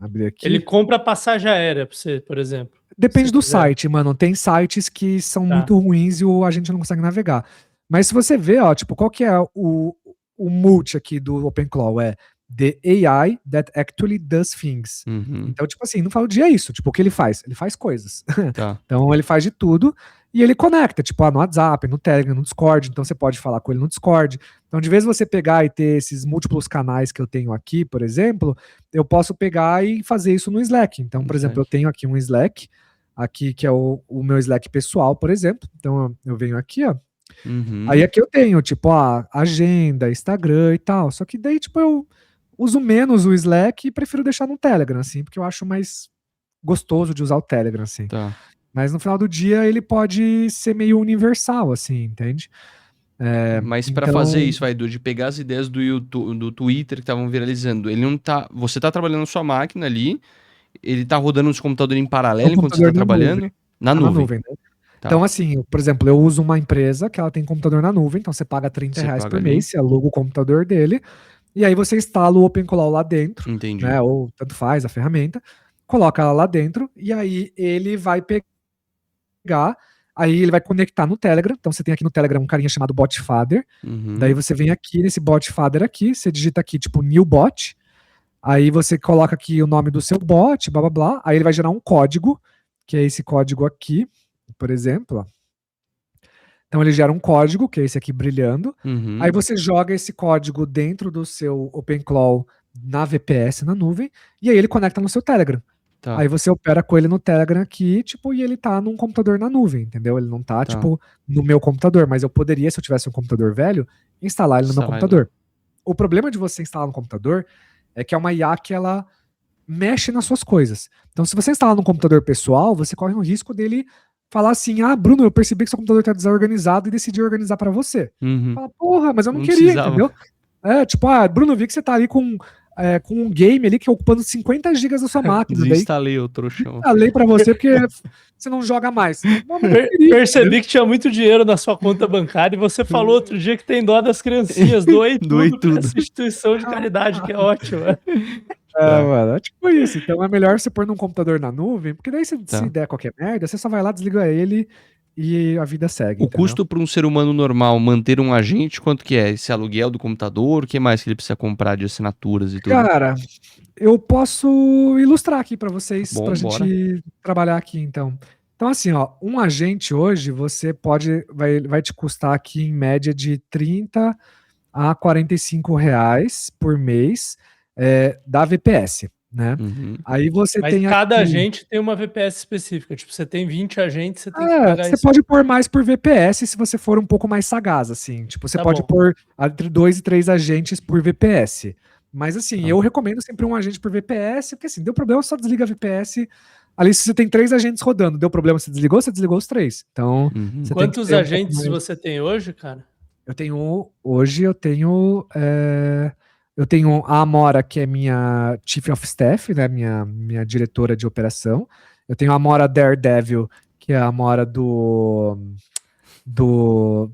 abrir aqui... Ele compra passagem aérea pra você, por exemplo. Depende do site, mano. Tem sites que são muito ruins e a gente não consegue navegar. Mas se você ver, ó, tipo, qual que é o multi aqui do OpenClaw? É The AI that actually does things. Então, tipo assim, no final do dia é isso. Tipo, o que ele faz? Ele faz coisas. Tá. Então, ele faz de tudo e ele conecta, tipo, no WhatsApp, no Telegram, no Discord. Então, você pode falar com ele no Discord. Então, de vez em você pegar e ter esses múltiplos canais que eu tenho aqui, por exemplo, eu posso pegar e fazer isso no Slack. Então, por exemplo, eu tenho aqui um Slack, aqui que é o meu Slack pessoal, por exemplo. Então, eu venho aqui, ó. Aí aqui eu tenho, tipo, agenda, Instagram e tal. Só que daí, tipo, eu uso menos o Slack e prefiro deixar no Telegram, assim, porque eu acho mais gostoso de usar o Telegram, assim. Tá. Mas no final do dia ele pode ser meio universal, assim, entende? Mas pra fazer isso, de pegar as ideias do YouTube, do Twitter que estavam viralizando, ele não tá. Você tá trabalhando na sua máquina ali, ele tá rodando nos computadores em paralelo enquanto você tá trabalhando? Na nuvem. Né? Tá. Então, assim, por exemplo, eu uso uma empresa que ela tem computador na nuvem, então você paga R$30 por mês, você aluga o computador dele, e aí você instala o OpenClaw lá dentro, né? Ou tanto faz a ferramenta, coloca ela lá dentro, e aí ele vai pegar, aí ele vai conectar no Telegram. Então você tem aqui no Telegram um carinha chamado Botfather. Daí você vem aqui nesse Botfather aqui, você digita aqui tipo new bot, aí você coloca aqui o nome do seu bot, blá blá blá, aí ele vai gerar um código, que é esse código aqui, por exemplo, ó. Então ele gera um código, que é esse aqui brilhando. Aí você joga esse código dentro do seu OpenClaw na VPS, na nuvem, e aí ele conecta no seu Telegram. Tá. Aí você opera com ele no Telegram aqui, tipo, e ele tá num computador na nuvem, entendeu? Ele não tá, tipo, no meu computador, mas eu poderia, se eu tivesse um computador velho, instalar ele no meu computador. O problema de você instalar no computador é que é uma IA que ela mexe nas suas coisas. Então, se você instalar num computador pessoal, você corre o risco dele falar assim, Bruno, eu percebi que seu computador tá desorganizado e decidi organizar pra você. Fala, porra, mas eu não queria, entendeu? Tipo, Bruno, eu vi que você tá ali com um game ali que é ocupando 50 GB da sua máquina. Desinstalei o trouxão. Instalei pra você porque você não joga mais. Percebi que tinha muito dinheiro na sua conta bancária e você falou outro dia que tem dó das criancinhas. Doei tudo pra essa instituição de caridade, que é ótima. Mano, é tipo isso. Então é melhor você pôr num computador na nuvem, porque daí se der qualquer merda, você só vai lá, desliga ele e a vida segue. O custo para um ser humano normal manter um agente, quanto que é? Esse aluguel do computador, o que mais que ele precisa comprar de assinaturas e tudo? Cara, eu posso ilustrar aqui para vocês, pra gente trabalhar aqui, então. Então, assim, ó, um agente hoje, você vai te custar aqui em média de 30 a 45 reais por mês da VPS, né? Aí você Mas tem cada aqui... agente tem uma VPS específica. Tipo, você tem 20 agentes, você tem que pagar você pode pôr mais por VPS se você for um pouco mais sagaz, assim. Tipo, você pode pôr entre 2 e 3 agentes por VPS. Mas, assim, eu recomendo sempre um agente por VPS, porque, assim, deu problema, só desliga a VPS. Ali, se você tem 3 agentes rodando, deu problema, você desligou os 3. Então, quantos agentes você tem hoje, cara? Hoje eu tenho Eu tenho a Amora, que é minha Chief of Staff, né? Minha diretora de operação. Eu tenho a Amora Daredevil, que é a Amora do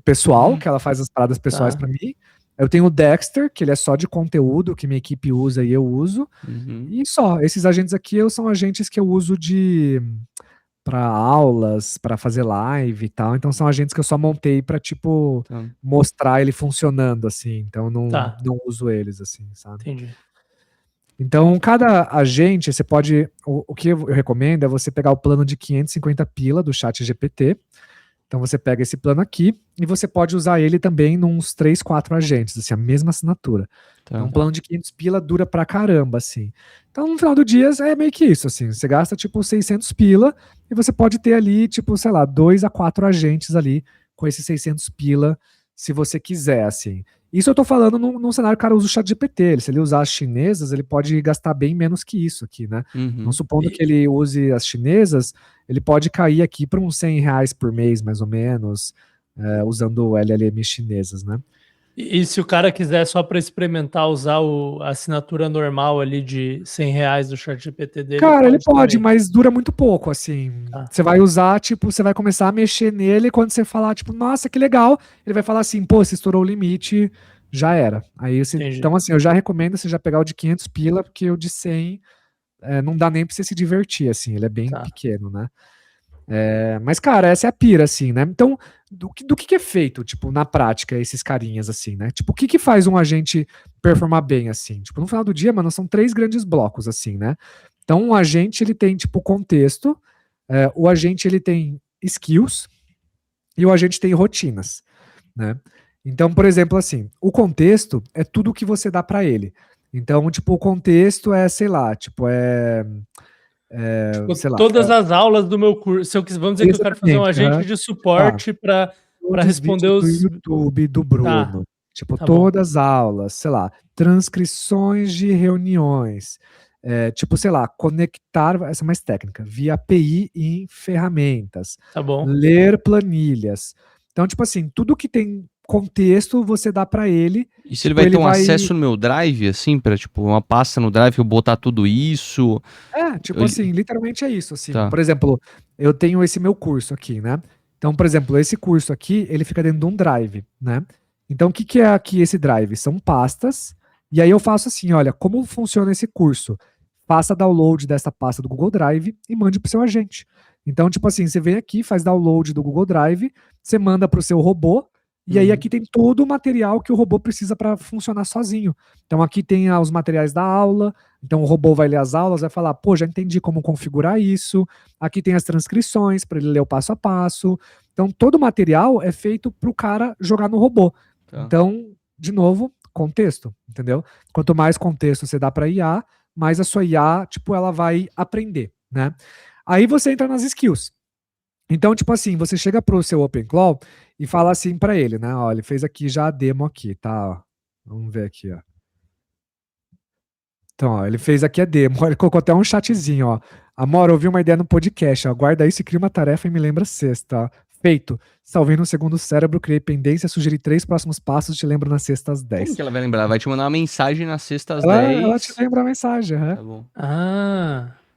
pessoal, que ela faz as paradas pessoais Tá. pra mim. Eu tenho o Dexter, que ele é só de conteúdo, que minha equipe usa e eu uso. Uhum. E só, esses agentes aqui são agentes que eu uso para aulas, para fazer live e tal. Então são agentes que eu só montei para tipo Tá. mostrar ele funcionando assim. Então eu Tá. não uso eles assim, sabe? Entendi. Então cada agente você pode, o que eu recomendo é você pegar o plano de 550 pila do Chat GPT. Então você pega esse plano aqui e você pode usar ele também nos 3, 4 agentes, assim, a mesma assinatura. Tá. Então um plano de 500 pila dura pra caramba, assim. Então no final do dia é meio que isso, assim, você gasta tipo 600 pila e você pode ter ali, tipo, sei lá, 2 a 4 agentes ali com esses 600 pila, se você quiser, assim. Isso eu tô falando num cenário que o cara usa o chat GPT, se ele usar as chinesas, ele pode gastar bem menos que isso aqui, né? Uhum. Não supondo que ele use as chinesas, ele pode cair aqui para uns R$100 por mês, mais ou menos, usando o LLM chinesas, né? E se o cara quiser só para experimentar usar a assinatura normal ali de R$100 do ChatGPT dele, Cara, ele pode, também. mas dura muito pouco, assim. Tá. Você vai usar, tipo, você vai começar a mexer nele, quando você falar, tipo, nossa, que legal, ele vai falar assim, pô, você estourou o limite, já era. Aí você, Entendi. então, assim, eu já recomendo você já pegar o de 500 pila, porque o de 100 não dá nem pra você se divertir, assim, ele é bem Tá. pequeno, né? Mas, cara, essa é a pira, assim, né? Então, do que é feito, tipo, na prática, esses carinhas, assim, né? Tipo, o que faz um agente performar bem, assim? Tipo, no final do dia, mano, são 3 grandes blocos, assim, né? Então, um agente, ele tem, tipo, contexto, o agente, ele tem skills, e o agente tem rotinas, né? Então, por exemplo, assim, o contexto é tudo que você dá pra ele. Então, tipo, o contexto é, sei lá, tipo, sei lá, Todas as aulas do meu curso, se eu quiser, vamos dizer que eu quero fazer um exatamente, agente de suporte para todos os responder vídeos do os... YouTube do Tá, Bruno. Tipo, tá bom. todas as aulas, sei lá, transcrições de reuniões. Tipo, sei lá, conectar, essa é mais técnica, via API em ferramentas. Tá bom. Ler planilhas. Então, tipo assim, tudo que tem contexto, você dá pra ele. E se ele Tipo, vai ter um acesso no meu Drive, assim, pra, tipo, uma pasta no Drive, eu botar tudo isso? Tipo assim, literalmente é isso, assim. Tá. Por exemplo, eu tenho esse meu curso aqui, né? Então, por exemplo, esse curso aqui, ele fica dentro de um drive, né? Então, o que é aqui esse drive? São pastas, e aí eu faço assim, olha, como funciona esse curso? Faça download dessa pasta do Google Drive e mande pro seu agente. Então, tipo assim, você vem aqui, faz download do Google Drive, você manda pro seu robô, e aí aqui tem todo o material que o robô precisa para funcionar sozinho. Então aqui tem os materiais da aula, então o robô vai ler as aulas, vai falar, pô, já entendi como configurar isso. Aqui tem as transcrições para ele ler o passo a passo. Então todo o material é feito para o cara jogar no robô. Tá. Então, de novo, contexto, entendeu? Quanto mais contexto você dá para IA, mais a sua IA, tipo, ela vai aprender, né? Aí você entra nas skills. Então, tipo assim, você chega pro seu OpenClaw e fala assim pra ele, né? Ó, ele fez aqui já a demo aqui, tá? Ó, vamos ver aqui, ó. Então, ó, ele fez aqui a demo. Ele colocou até um chatzinho, ó. Amor, ouvi uma ideia no podcast, ó. Guarda isso e cria uma tarefa e me lembra sexta, ó. Feito. Salvei no segundo cérebro, criei pendência, sugeri 3 próximos passos, te lembro na sexta às 10. Como que ela vai lembrar? Vai te mandar uma mensagem na sexta às Ela 10. te lembra a mensagem, né? Tá bom.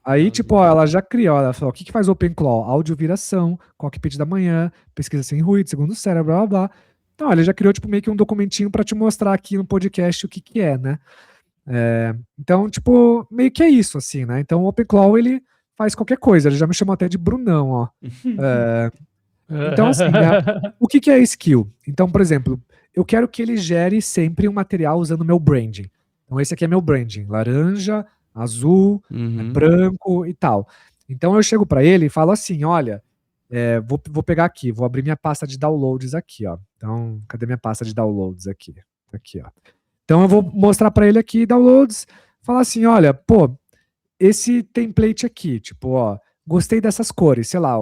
Aí, tipo, ó, ela já criou, ela falou, o que faz OpenClaw? Audioviração, cockpit da manhã, pesquisa sem ruído, segundo cérebro, blá, blá, blá. Então, ele já criou, tipo, meio que um documentinho pra te mostrar aqui no podcast o que é, né? Então, tipo, meio que é isso, assim, né? Então, o OpenClaw, ele faz qualquer coisa, ele já me chamou até de Brunão, ó. Então, assim, né? O que é skill? Então, por exemplo, eu quero que ele gere sempre um material usando meu branding. Então, esse aqui é meu branding, laranja, azul, branco e tal. Então eu chego para ele e falo assim, olha, vou pegar aqui, vou abrir minha pasta de downloads aqui, ó. Então, cadê minha pasta de downloads aqui? Aqui, ó. Então eu vou mostrar para ele aqui downloads, falar assim, olha, pô, esse template aqui, tipo, ó, gostei dessas cores, sei lá,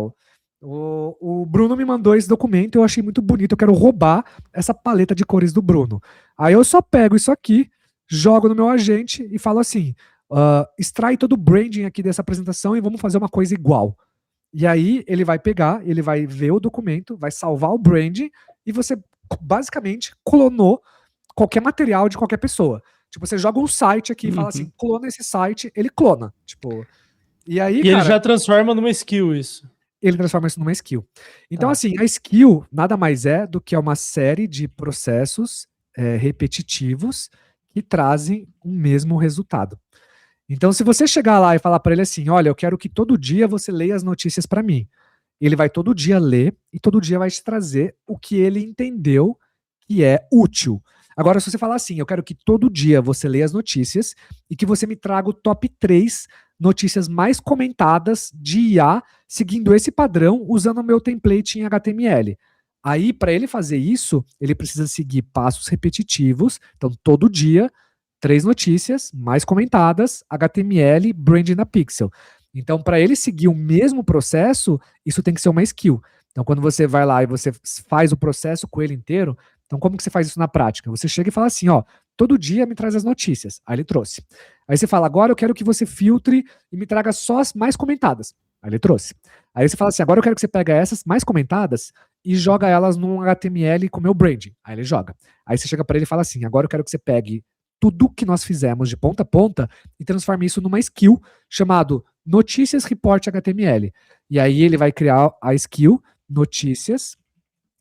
o Bruno me mandou esse documento, eu achei muito bonito, eu quero roubar essa paleta de cores do Bruno. Aí eu só pego isso aqui, jogo no meu agente e falo assim, extrai todo o branding aqui dessa apresentação e vamos fazer uma coisa igual. E aí ele vai pegar, ele vai ver o documento, vai salvar o branding e você basicamente clonou qualquer material de qualquer pessoa. Tipo, você joga um site aqui e fala assim, clona esse site, ele clona. Tipo, e aí, E ele já transforma numa skill isso. ele transforma isso numa skill. Então, Tá. assim, a skill nada mais é do que uma série de processos repetitivos que trazem o mesmo resultado. Então, se você chegar lá e falar para ele assim, olha, eu quero que todo dia você leia as notícias para mim. Ele vai todo dia ler e todo dia vai te trazer o que ele entendeu que é útil. Agora, se você falar assim, eu quero que todo dia você leia as notícias e que você me traga o top 3 notícias mais comentadas de IA, seguindo esse padrão, usando o meu template em HTML. Aí, para ele fazer isso, ele precisa seguir passos repetitivos. Então, todo dia, 3 notícias mais comentadas, HTML, branding na Pixel. Então, para ele seguir o mesmo processo, isso tem que ser uma skill. Então, quando você vai lá e você faz o processo com ele inteiro, então como que você faz isso na prática? Você chega e fala assim, ó, todo dia me traz as notícias. Aí ele trouxe. Aí você fala, agora eu quero que você filtre e me traga só as mais comentadas. Aí ele trouxe. Aí você fala assim, agora eu quero que você pegue essas mais comentadas e joga elas num HTML com o meu branding. Aí ele joga. Aí você chega para ele e fala assim, agora eu quero que você pegue tudo que nós fizemos de ponta a ponta e transforme isso numa skill chamado Notícias Report HTML. E aí ele vai criar a skill Notícias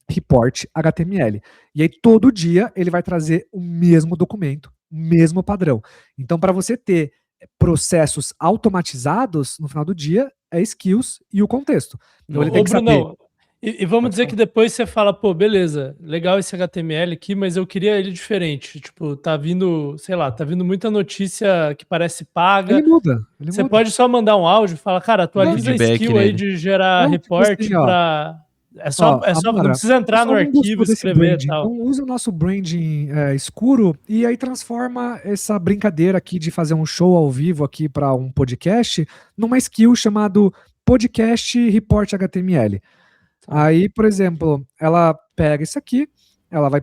Report HTML. E aí todo dia ele vai trazer o mesmo documento, o mesmo padrão. Então, para você ter processos automatizados, no final do dia, é skills e o contexto. Então, ele tem que Brunão, saber. E vamos dizer que depois você fala, pô, beleza, legal esse HTML aqui, mas eu queria ele diferente. Tipo, tá vindo, sei lá, tá vindo muita notícia que parece paga. Ele muda. Você pode só mandar um áudio e falar, cara, atualiza a skill aí de gerar report tipo assim, pra... É só, não precisa entrar no arquivo e escrever e tal. Então usa o nosso branding escuro e aí transforma essa brincadeira aqui de fazer um show ao vivo aqui para um podcast numa skill chamado Podcast Report HTML. Aí, por exemplo, ela pega isso aqui, ela vai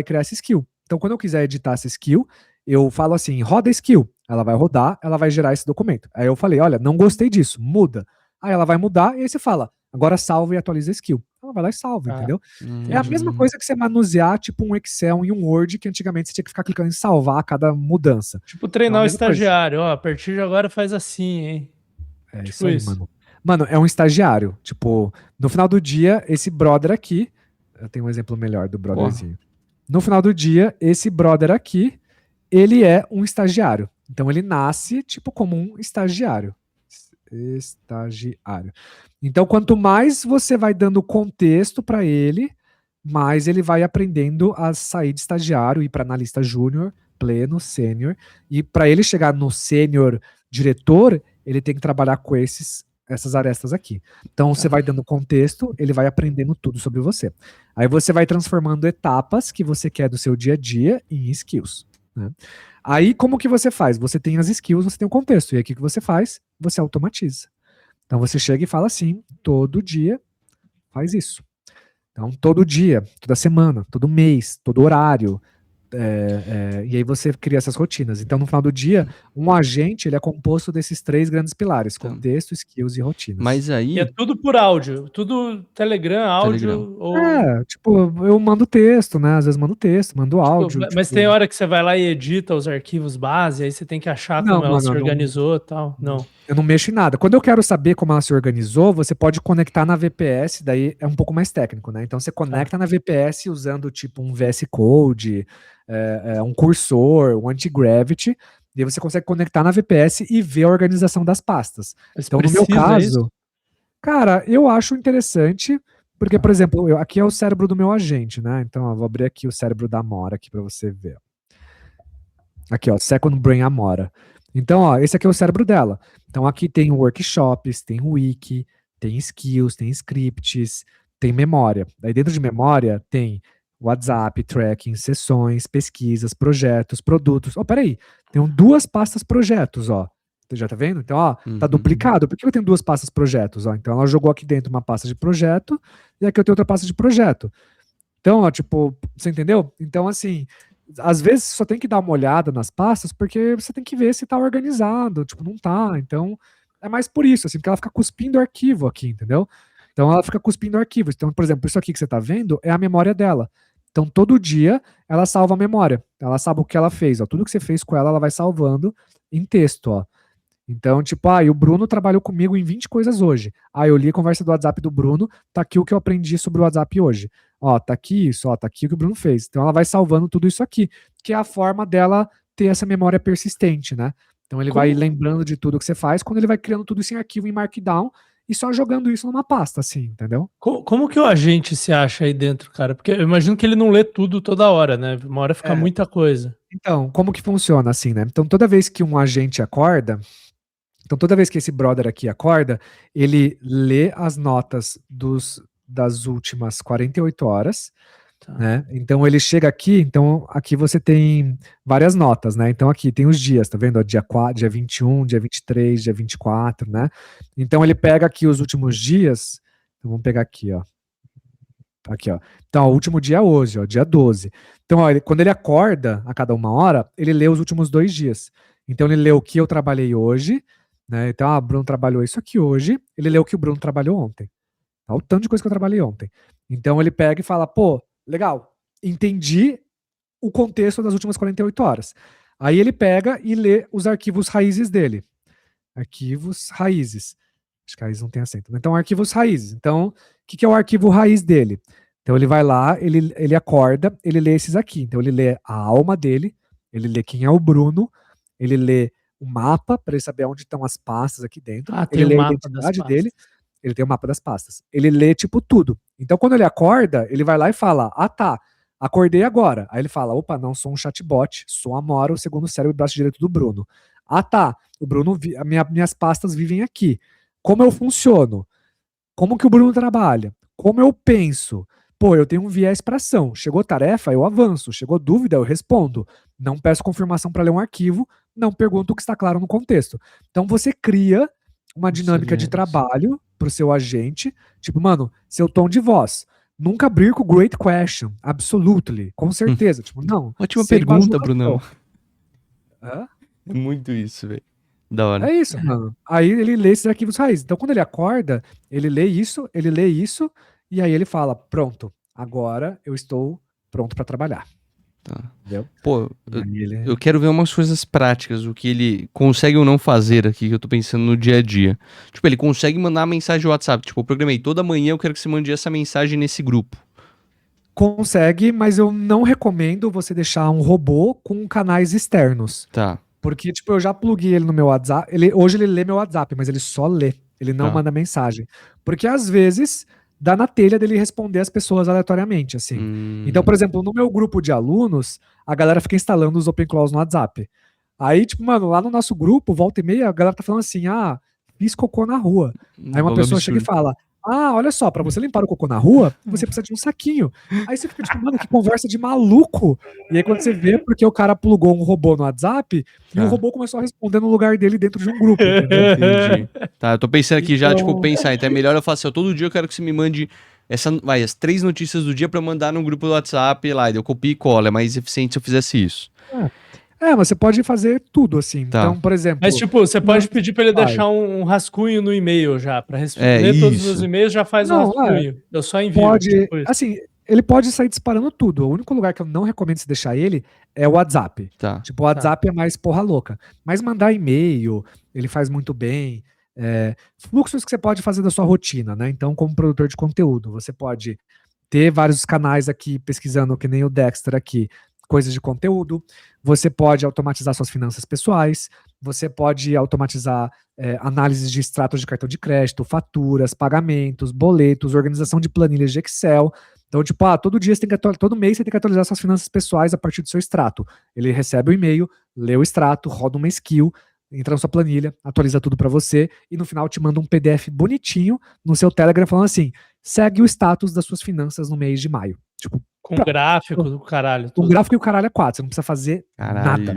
criar essa skill. Então, quando eu quiser editar essa skill, eu falo assim, roda skill. Ela vai rodar, ela vai gerar esse documento. Aí eu falei, olha, não gostei disso, muda. Aí ela vai mudar e aí você fala, agora salva e atualiza a skill. Ela vai lá e salva, entendeu? É a mesma coisa que você manusear, tipo, um Excel e um Word, que antigamente você tinha que ficar clicando em salvar a cada mudança. Tipo, treinar o estagiário, ó, a partir de agora faz assim, hein? É tipo isso aí, mano. Mano, é um estagiário. Tipo, no final do dia, esse brother aqui. Eu tenho um exemplo melhor do brotherzinho. No final do dia, esse brother aqui, ele é um estagiário. Então ele nasce, tipo, como um estagiário. Estagiário. Então, quanto mais você vai dando contexto para ele, mais ele vai aprendendo a sair de estagiário, ir para analista júnior, pleno, sênior. E para ele chegar no sênior diretor, ele tem que trabalhar com essas arestas aqui. Então você vai dando contexto, ele vai aprendendo tudo sobre você. Aí você vai transformando etapas que você quer do seu dia a dia em skills. Né? Aí como que você faz? Você tem as skills, você tem o contexto. E aí o que você faz? Você automatiza. Então você chega e fala assim, todo dia faz isso. Então todo dia, toda semana, todo mês, todo horário. E aí você cria essas rotinas. Então, no final do dia, um agente ele é composto desses 3 grandes pilares: contexto, skills e rotinas. Mas aí... E é tudo por áudio, tudo Telegram, áudio ou... tipo, eu mando texto, né? Às vezes mando texto, mando áudio. Mas tem hora que você vai lá e edita os arquivos base, aí você tem que achar como ela se organizou e tal. Não. Eu não mexo em nada. Quando eu quero saber como ela se organizou, você pode conectar na VPS, daí é um pouco mais técnico, né? Então você conecta na VPS usando tipo um VS Code, um cursor, um anti-gravity, e aí você consegue conectar na VPS e ver a organização das pastas. Mas então, no meu caso, cara, eu acho interessante, porque, por exemplo, aqui é o cérebro do meu agente, né? Então, eu vou abrir aqui o cérebro da Amora aqui para você ver. Aqui, ó, Second Brain Amora. Então, ó, esse aqui é o cérebro dela. Então, aqui tem workshops, tem wiki, tem skills, tem scripts, tem memória. Aí dentro de memória tem WhatsApp, tracking, sessões, pesquisas, projetos, produtos. Peraí, tem 2 pastas projetos, ó. Você já tá vendo? Então, ó, tá duplicado. Por que eu tenho 2 pastas projetos? Ó, então, ela jogou aqui dentro uma pasta de projeto e aqui eu tenho outra pasta de projeto. Então, ó, tipo, você entendeu? Então, assim, às vezes só tem que dar uma olhada nas pastas porque você tem que ver se tá organizado. Tipo, não tá. Então, é mais por isso, assim, porque ela fica cuspindo arquivo aqui, entendeu? Então, ela fica cuspindo arquivos. Então, por exemplo, isso aqui que você tá vendo é a memória dela. Então, todo dia, ela salva a memória. Ela sabe o que ela fez. Ó. Tudo que você fez com ela, ela vai salvando em texto. Ó. Então, tipo, e o Bruno trabalhou comigo em 20 coisas hoje. Eu li a conversa do WhatsApp do Bruno, tá aqui o que eu aprendi sobre o WhatsApp hoje. Ó, tá aqui isso, ó, tá aqui o que o Bruno fez. Então, ela vai salvando tudo isso aqui, que é a forma dela ter essa memória persistente, né? Então, ele vai lembrando de tudo que você faz, quando ele vai criando tudo isso em arquivo em Markdown, e só jogando isso numa pasta, assim, entendeu? Como que o agente se acha aí dentro, cara? Porque eu imagino que ele não lê tudo toda hora, né? Uma hora fica muita coisa. Então, como que funciona assim, né? Então, toda vez que um agente acorda, então toda vez que esse brother aqui acorda, ele lê as notas das últimas 48 horas, Tá. né? Então ele chega aqui, então aqui você tem várias notas, né? Então aqui tem os dias, tá vendo? Dia 4, dia 21, dia 23, dia 24, né? Então ele pega aqui os últimos dias, então vamos pegar aqui, ó. Aqui, ó. Então, o último dia é hoje, ó, dia 12. Então, ó, quando ele acorda a cada 1 hora, ele lê os últimos 2 dias. Então, ele lê o que eu trabalhei hoje, né? Então, o Bruno trabalhou isso aqui hoje, ele lê o que o Bruno trabalhou ontem. Tá? O tanto de coisa que eu trabalhei ontem. Então, ele pega e fala, pô, legal, entendi o contexto das últimas 48 horas. Aí ele pega e lê os arquivos raízes dele. Arquivos raízes. Acho que raiz não tem acento. Então, arquivos raízes. Então, o que é o arquivo raiz dele? Então, ele vai lá, ele acorda, ele lê esses aqui. Então, ele lê a alma dele, ele lê quem é o Bruno, ele lê o mapa, para ele saber onde estão as pastas aqui dentro. Tem ele o lê a mapa das identidade pastas. dele, ele tem o mapa das pastas. Ele lê, tipo, tudo. Então, quando ele acorda, ele vai lá e fala, tá, acordei agora. Aí ele fala, opa, não sou um chatbot, sou a Amora, o segundo cérebro e braço direito do Bruno. Tá, o Bruno, minhas pastas vivem aqui. Como eu funciono? Como que o Bruno trabalha? Como eu penso? Pô, eu tenho um viés para ação. Chegou tarefa, eu avanço. Chegou dúvida, eu respondo. Não peço confirmação para ler um arquivo, não pergunto o que está claro no contexto. Então você cria uma dinâmica de trabalho para o seu agente, tipo, mano, seu tom de voz. Nunca abrir com great question, absolutely, com certeza. Tipo, não. Ótima pergunta, Brunão. Hã? É muito isso, velho. Da hora. É isso, mano. Aí ele lê esses arquivos raízes. Então, quando ele acorda, ele lê isso, e aí ele fala: pronto, agora eu estou pronto pra trabalhar. Tá. Entendeu? Pô, eu quero ver umas coisas práticas, o que ele consegue ou não fazer aqui, que eu tô pensando no dia a dia. Tipo, ele consegue mandar uma mensagem no WhatsApp. Tipo, eu programei, toda manhã eu quero que você mande essa mensagem nesse grupo. Consegue, mas eu não recomendo você deixar um robô com canais externos. Tá. Porque, tipo, eu já pluguei ele no meu WhatsApp. Hoje ele lê meu WhatsApp, mas ele só lê. Ele não manda mensagem. Porque, às vezes, dá na telha dele responder as pessoas aleatoriamente, assim. Então, por exemplo, no meu grupo de alunos, a galera fica instalando os OpenClaws no WhatsApp. Aí, tipo, mano, lá no nosso grupo, volta e meia, a galera tá falando assim, fiz cocô na rua. Aí uma pessoa chega e fala, olha só, pra você limpar o cocô na rua, você precisa de um saquinho. Aí você fica tipo, mano, que conversa de maluco. E aí quando você vê, porque o cara plugou um robô no WhatsApp, e o robô começou a responder no lugar dele dentro de um grupo, entendeu? Entendi. Tá, eu tô pensando aqui já, tipo, pensar, então é melhor eu falar assim, todo dia eu quero que você me mande as 3 notícias do dia pra eu mandar no grupo do WhatsApp lá, eu copio e colo, é mais eficiente se eu fizesse isso. Mas você pode fazer tudo, assim. Tá. Então, por exemplo... Mas, tipo, você pode pedir pra ele deixar um rascunho no e-mail já, pra ler todos os meus e-mails, já faz um rascunho. Eu só envio. Pode, assim, ele pode sair disparando tudo. O único lugar que eu não recomendo se deixar ele é o WhatsApp. Tá. Tipo, o WhatsApp é mais porra louca. Mas mandar e-mail, ele faz muito bem. Fluxos que você pode fazer da sua rotina, né? Então, como produtor de conteúdo, você pode ter vários canais aqui pesquisando, que nem o Dexter aqui, coisas de conteúdo. Você pode automatizar suas finanças pessoais. Você pode automatizar análises de extratos de cartão de crédito, faturas, pagamentos, boletos, organização de planilhas de Excel. Então, tipo, todo mês você tem que atualizar suas finanças pessoais a partir do seu extrato. Ele recebe o e-mail, lê o extrato, roda uma skill, entra na sua planilha, atualiza tudo pra você e no final te manda um PDF bonitinho no seu Telegram falando assim, segue o status das suas finanças no mês de maio. Tipo, com gráfico do caralho. Com gráfico e o caralho é 4, você não precisa fazer nada.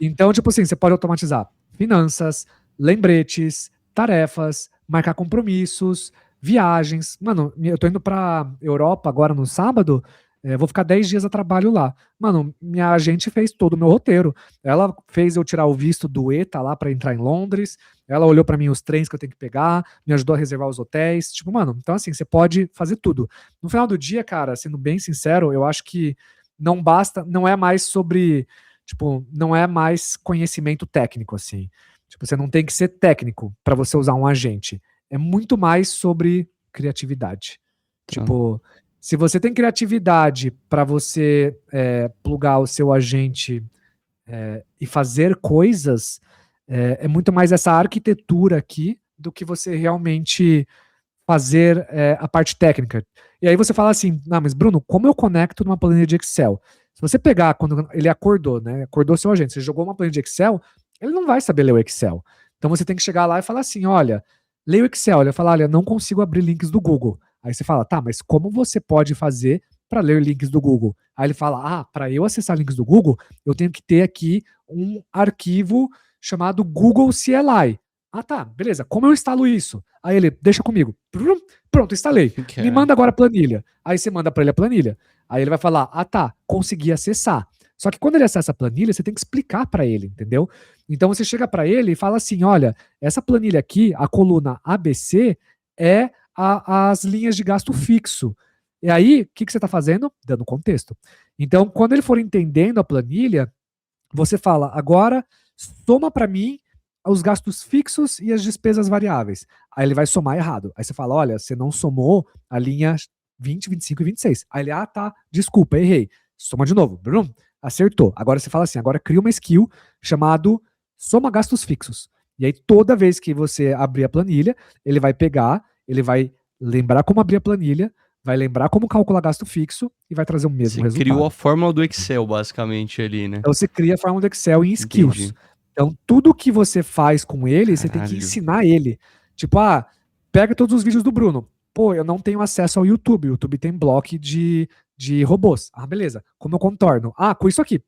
Então, tipo assim, você pode automatizar finanças, lembretes, tarefas, marcar compromissos, viagens. Mano, eu tô indo pra Europa agora no sábado vou ficar 10 dias a trabalho lá. Mano, minha agente fez todo o meu roteiro. Ela fez eu tirar o visto do ETA lá pra entrar em Londres. Ela olhou pra mim os trens que eu tenho que pegar, me ajudou a reservar os hotéis. Tipo, mano, então assim, você pode fazer tudo. No final do dia, cara, sendo bem sincero, eu acho que não basta, não é mais sobre, tipo, não é mais conhecimento técnico, assim. Tipo, você não tem que ser técnico pra você usar um agente. É muito mais sobre criatividade. Tipo, se você tem criatividade pra você plugar o seu agente e fazer coisas, é muito mais essa arquitetura aqui do que você realmente fazer a parte técnica. E aí você fala assim, não, mas Bruno, como eu conecto numa planilha de Excel? Se você pegar, quando ele acordou, né, acordou seu agente, você jogou uma planilha de Excel, ele não vai saber ler o Excel. Então você tem que chegar lá e falar assim, olha, leia o Excel. Ele vai falar, olha, não consigo abrir links do Google. Aí você fala, tá, mas como você pode fazer para ler links do Google? Aí ele fala, para eu acessar links do Google, eu tenho que ter aqui um arquivo chamado Google CLI. Ah, tá, beleza. Como eu instalo isso? Aí ele, deixa comigo. Pronto, instalei. Me manda agora a planilha. Aí você manda para ele a planilha. Aí ele vai falar, tá, consegui acessar. Só que quando ele acessa a planilha, você tem que explicar para ele, entendeu? Então você chega para ele e fala assim, olha, essa planilha aqui, a coluna ABC, é as linhas de gasto fixo. E aí, o que você está fazendo? Dando contexto. Então, quando ele for entendendo a planilha, você fala, agora soma para mim os gastos fixos e as despesas variáveis. Aí ele vai somar errado. Aí você fala, olha, você não somou a linha 20, 25 e 26. Aí ele, tá, desculpa, errei. Soma de novo. Brum, acertou. Agora você fala assim, agora cria uma skill chamado soma gastos fixos. E aí toda vez que você abrir a planilha, ele vai pegar, ele vai lembrar como abrir a planilha, vai lembrar como calcular gasto fixo e vai trazer o mesmo resultado. Você criou a fórmula do Excel, basicamente, ali, né? Então você cria a fórmula do Excel em skills. Entendi. Então tudo que você faz com ele, você tem que ensinar ele. Tipo, pega todos os vídeos do Bruno. Pô, eu não tenho acesso ao YouTube. O YouTube tem bloco de robôs. Beleza. Como eu contorno? Com isso aqui.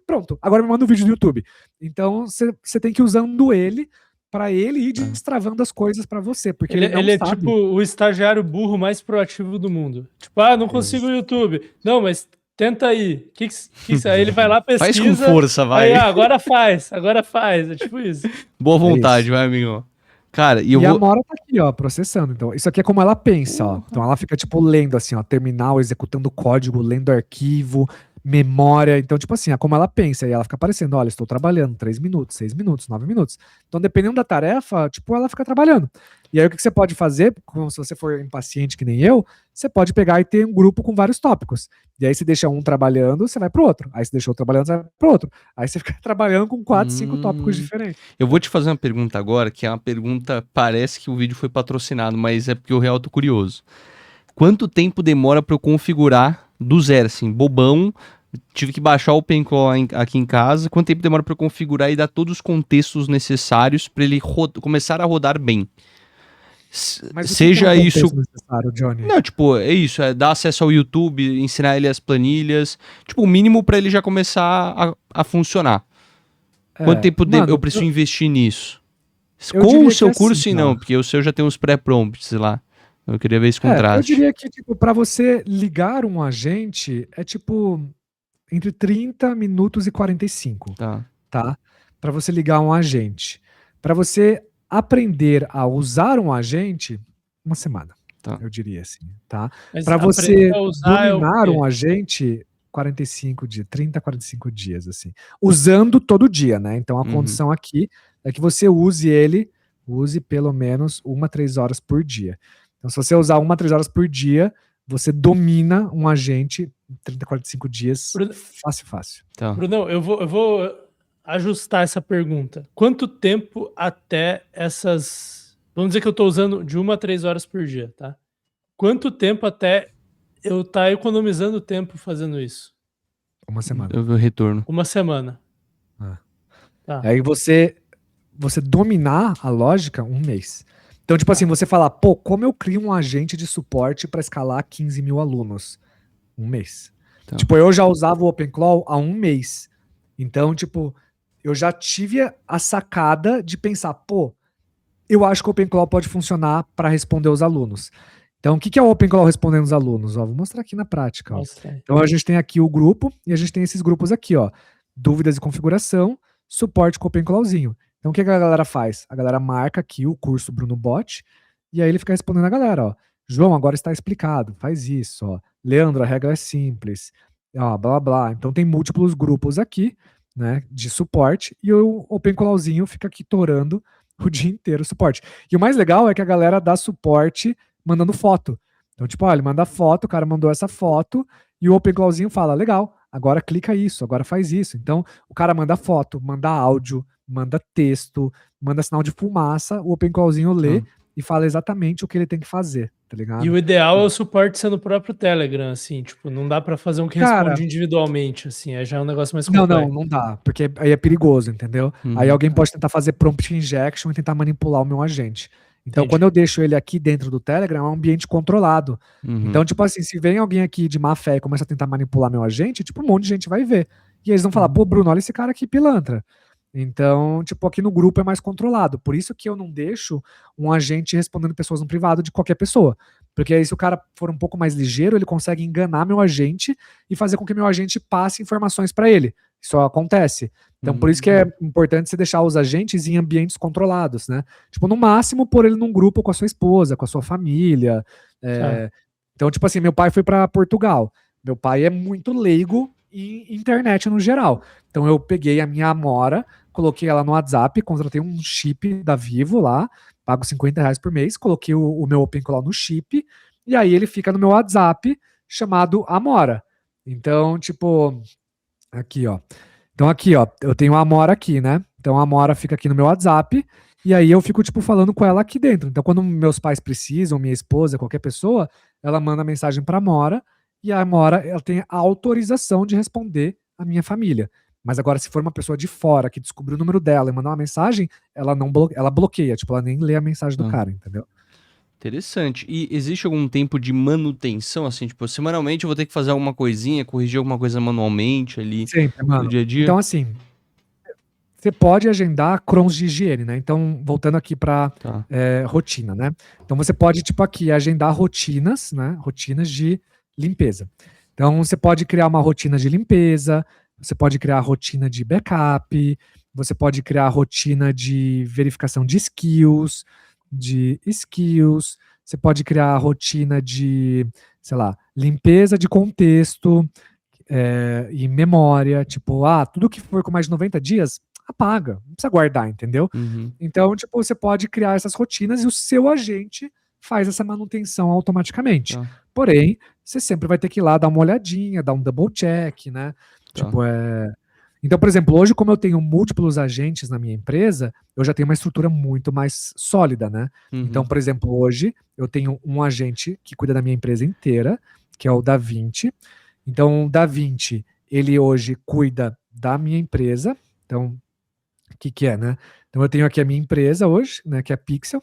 Pronto. Agora me manda um vídeo do YouTube. Então você tem que ir usando ele para ele ir destravando as coisas para você, porque ele não sabe. É tipo o estagiário burro mais proativo do mundo. Tipo, não consigo o YouTube. Não, mas tenta aí. Aí ele vai lá, pesquisa. Faz com força, vai. Aí, agora faz. É tipo isso. Boa vontade, vai, amigo. Cara, e a Mora tá aqui, processando. Então, isso aqui é como ela pensa, ó. Então ela fica, tipo, lendo assim, ó, terminal, executando código, lendo arquivo, memória. Então, tipo assim, é como ela pensa. E ela fica aparecendo, olha, estou trabalhando 3 minutos, 6 minutos, 9 minutos. Então, dependendo da tarefa, tipo, ela fica trabalhando. E aí, o que você pode fazer, como se você for impaciente que nem eu, você pode pegar e ter um grupo com vários tópicos. E aí, você deixa um trabalhando, você vai pro outro. Aí, você deixa outro trabalhando, você vai pro outro. Aí, você fica trabalhando com 4, 5 tópicos diferentes. Eu vou te fazer uma pergunta agora, que é uma pergunta, parece que o vídeo foi patrocinado, mas é porque eu real tô curioso. Quanto tempo demora para eu configurar do zero, assim, bobão, tive que baixar o OpenClaw aqui em casa, quanto tempo demora para eu configurar e dar todos os contextos necessários para ele começar a rodar bem? Mas seja isso necessário, Johnny? Não, tipo, é isso, é dar acesso ao YouTube, ensinar ele as planilhas, tipo, o mínimo para ele já começar a funcionar. Quanto tempo eu preciso investir nisso? Com o seu curso, sim, não, porque o seu já tem uns pré-prompts lá. Eu queria ver esse contraste. Eu diria que, tipo, para você ligar um agente, é tipo entre 30 minutos e 45. Tá? Para você ligar um agente. Para você aprender a usar um agente, 1 semana. Eu diria assim, tá? Para você dominar um agente, 45 dias, 30 a 45 dias, assim. Usando todo dia, né? Então a condição aqui é que você use pelo menos 1 a 3 horas por dia. Então, se você usar 1 a 3 horas por dia, você domina um agente em 30 a 45 dias, fácil. Brunão, eu vou ajustar essa pergunta. Quanto tempo até essas... Vamos dizer que eu estou usando de 1 a 3 horas por dia, tá? Quanto tempo até eu estar economizando tempo fazendo isso? 1 semana. Eu vi o retorno. 1 semana. Aí você dominar a lógica 1 mês. Então, tipo assim, você fala, como eu crio um agente de suporte para escalar 15 mil alunos? 1 mês. Tipo, eu já usava o OpenClaw há 1 mês. Então, tipo, eu já tive a sacada de pensar, eu acho que o OpenClaw pode funcionar para responder os alunos. Então, o que é o OpenClaw respondendo os alunos? Ó, vou mostrar aqui na prática. Ó. Mostra aí. Então, a gente tem aqui o grupo e a gente tem esses grupos aqui, ó. Dúvidas de configuração, suporte com o OpenClawzinho. Então, o que a galera faz? A galera marca aqui o curso Bruno Bot e aí ele fica respondendo a galera, ó. João, agora está explicado, faz isso, ó. Leandro, a regra é simples, ó, blá, blá. Então, tem múltiplos grupos aqui, né, de suporte e o OpenClawzinho fica aqui torando o dia inteiro o suporte. E o mais legal é que a galera dá suporte mandando foto. Então, tipo, ó, ele manda foto, o cara mandou essa foto e o OpenClawzinho fala, legal, agora clica isso, agora faz isso. Então, o cara manda foto, manda áudio, manda texto, manda sinal de fumaça, o OpenClawzinho lê e fala exatamente o que ele tem que fazer, tá ligado? E o ideal é o suporte ser no próprio Telegram, assim, tipo, não dá pra fazer um que Cara, responde individualmente, assim, aí já é um negócio mais Não, complexo. não dá, porque aí é perigoso, entendeu? Aí alguém pode tentar fazer prompt injection e tentar manipular o meu agente. Então, Entendi. quando eu deixo ele aqui dentro do Telegram, é um ambiente controlado. Então, tipo assim, se vem alguém aqui de má fé e começa a tentar manipular meu agente, tipo, um monte de gente vai ver. E eles vão falar, pô, Bruno, olha esse cara aqui pilantra. Então, tipo, aqui no grupo é mais controlado. Por isso que eu não deixo um agente respondendo pessoas no privado de qualquer pessoa. Porque aí, se o cara for um pouco mais ligeiro, ele consegue enganar meu agente e fazer com que meu agente passe informações para ele. Isso acontece. Então, por isso que é importante você deixar os agentes em ambientes controlados, né? Tipo, no máximo, pôr ele num grupo com a sua esposa, com a sua família. Então, tipo assim, meu pai foi para Portugal. Meu pai é muito leigo em internet no geral. Então, eu peguei a minha Amora, coloquei ela no WhatsApp, contratei um chip da Vivo lá, pago R$50 por mês, coloquei o meu OpenClaw no chip, e aí ele fica no meu WhatsApp, chamado Amora. Então, tipo, aqui, ó. Então, aqui, ó, eu tenho a Amora aqui, né? Então, a Amora fica aqui no meu WhatsApp, e aí eu fico, tipo, falando com ela aqui dentro. Então, quando meus pais precisam, minha esposa, qualquer pessoa, ela manda mensagem pra Amora, e a Amora, ela tem a autorização de responder a minha família. Mas agora, se for uma pessoa de fora que descobriu o número dela e mandar uma mensagem, ela não ela bloqueia, tipo, ela nem lê a mensagem do cara, entendeu? Interessante. E existe algum tempo de manutenção, assim, tipo, semanalmente eu vou ter que fazer alguma coisinha, corrigir alguma coisa manualmente ali Sempre, no mano. dia a dia? Então, assim, você pode agendar crons de higiene, né? Então, voltando aqui para rotina, né? Então, você pode, tipo, aqui, agendar rotinas, né? Rotinas de limpeza. Então, você pode criar uma rotina de limpeza, você pode criar rotina de backup, você pode criar rotina de verificação de skills, você pode criar rotina de, sei lá, limpeza de contexto e memória, tipo, tudo que for com mais de 90 dias, apaga, não precisa guardar, entendeu? Então, tipo, você pode criar essas rotinas e o seu agente faz essa manutenção automaticamente. Porém, você sempre vai ter que ir lá dar uma olhadinha, dar um double check, né? Tipo, Então, por exemplo, hoje, como eu tenho múltiplos agentes na minha empresa, eu já tenho uma estrutura muito mais sólida, né? Então, por exemplo, hoje eu tenho um agente que cuida da minha empresa inteira, que é o Da20. Então, o Da20, ele hoje cuida da minha empresa. Então, o que é, né? Então, eu tenho aqui a minha empresa hoje, né, que é a Pixel.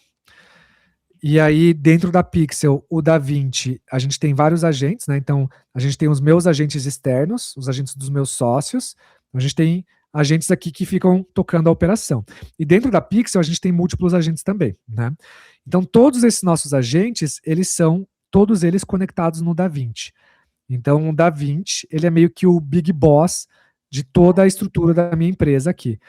E aí, dentro da Pixel, o Da20, a gente tem vários agentes, né? Então, a gente tem os meus agentes externos, os agentes dos meus sócios. A gente tem agentes aqui que ficam tocando a operação. E dentro da Pixel, a gente tem múltiplos agentes também, né? Então, todos esses nossos agentes, eles são, todos eles conectados no Da20. Então, o Da20, ele é meio que o big boss de toda a estrutura da minha empresa aqui.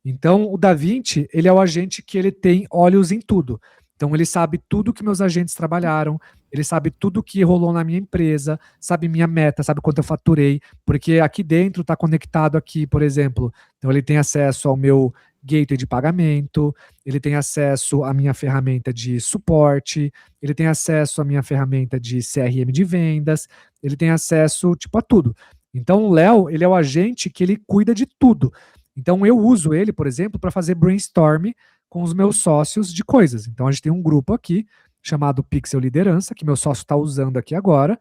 Então, o Da20, ele é o agente que ele tem olhos em tudo. Então, ele sabe tudo que meus agentes trabalharam, ele sabe tudo que rolou na minha empresa, sabe minha meta, sabe quanto eu faturei, porque aqui dentro está conectado aqui, por exemplo, então ele tem acesso ao meu gateway de pagamento, ele tem acesso à minha ferramenta de suporte, ele tem acesso à minha ferramenta de CRM de vendas, ele tem acesso, tipo, a tudo. Então, o Léo, ele é o agente que ele cuida de tudo. Então, eu uso ele, por exemplo, para fazer brainstorm com os meus sócios de coisas. Então, a gente tem um grupo aqui chamado Pixel Liderança, que meu sócio está usando aqui agora,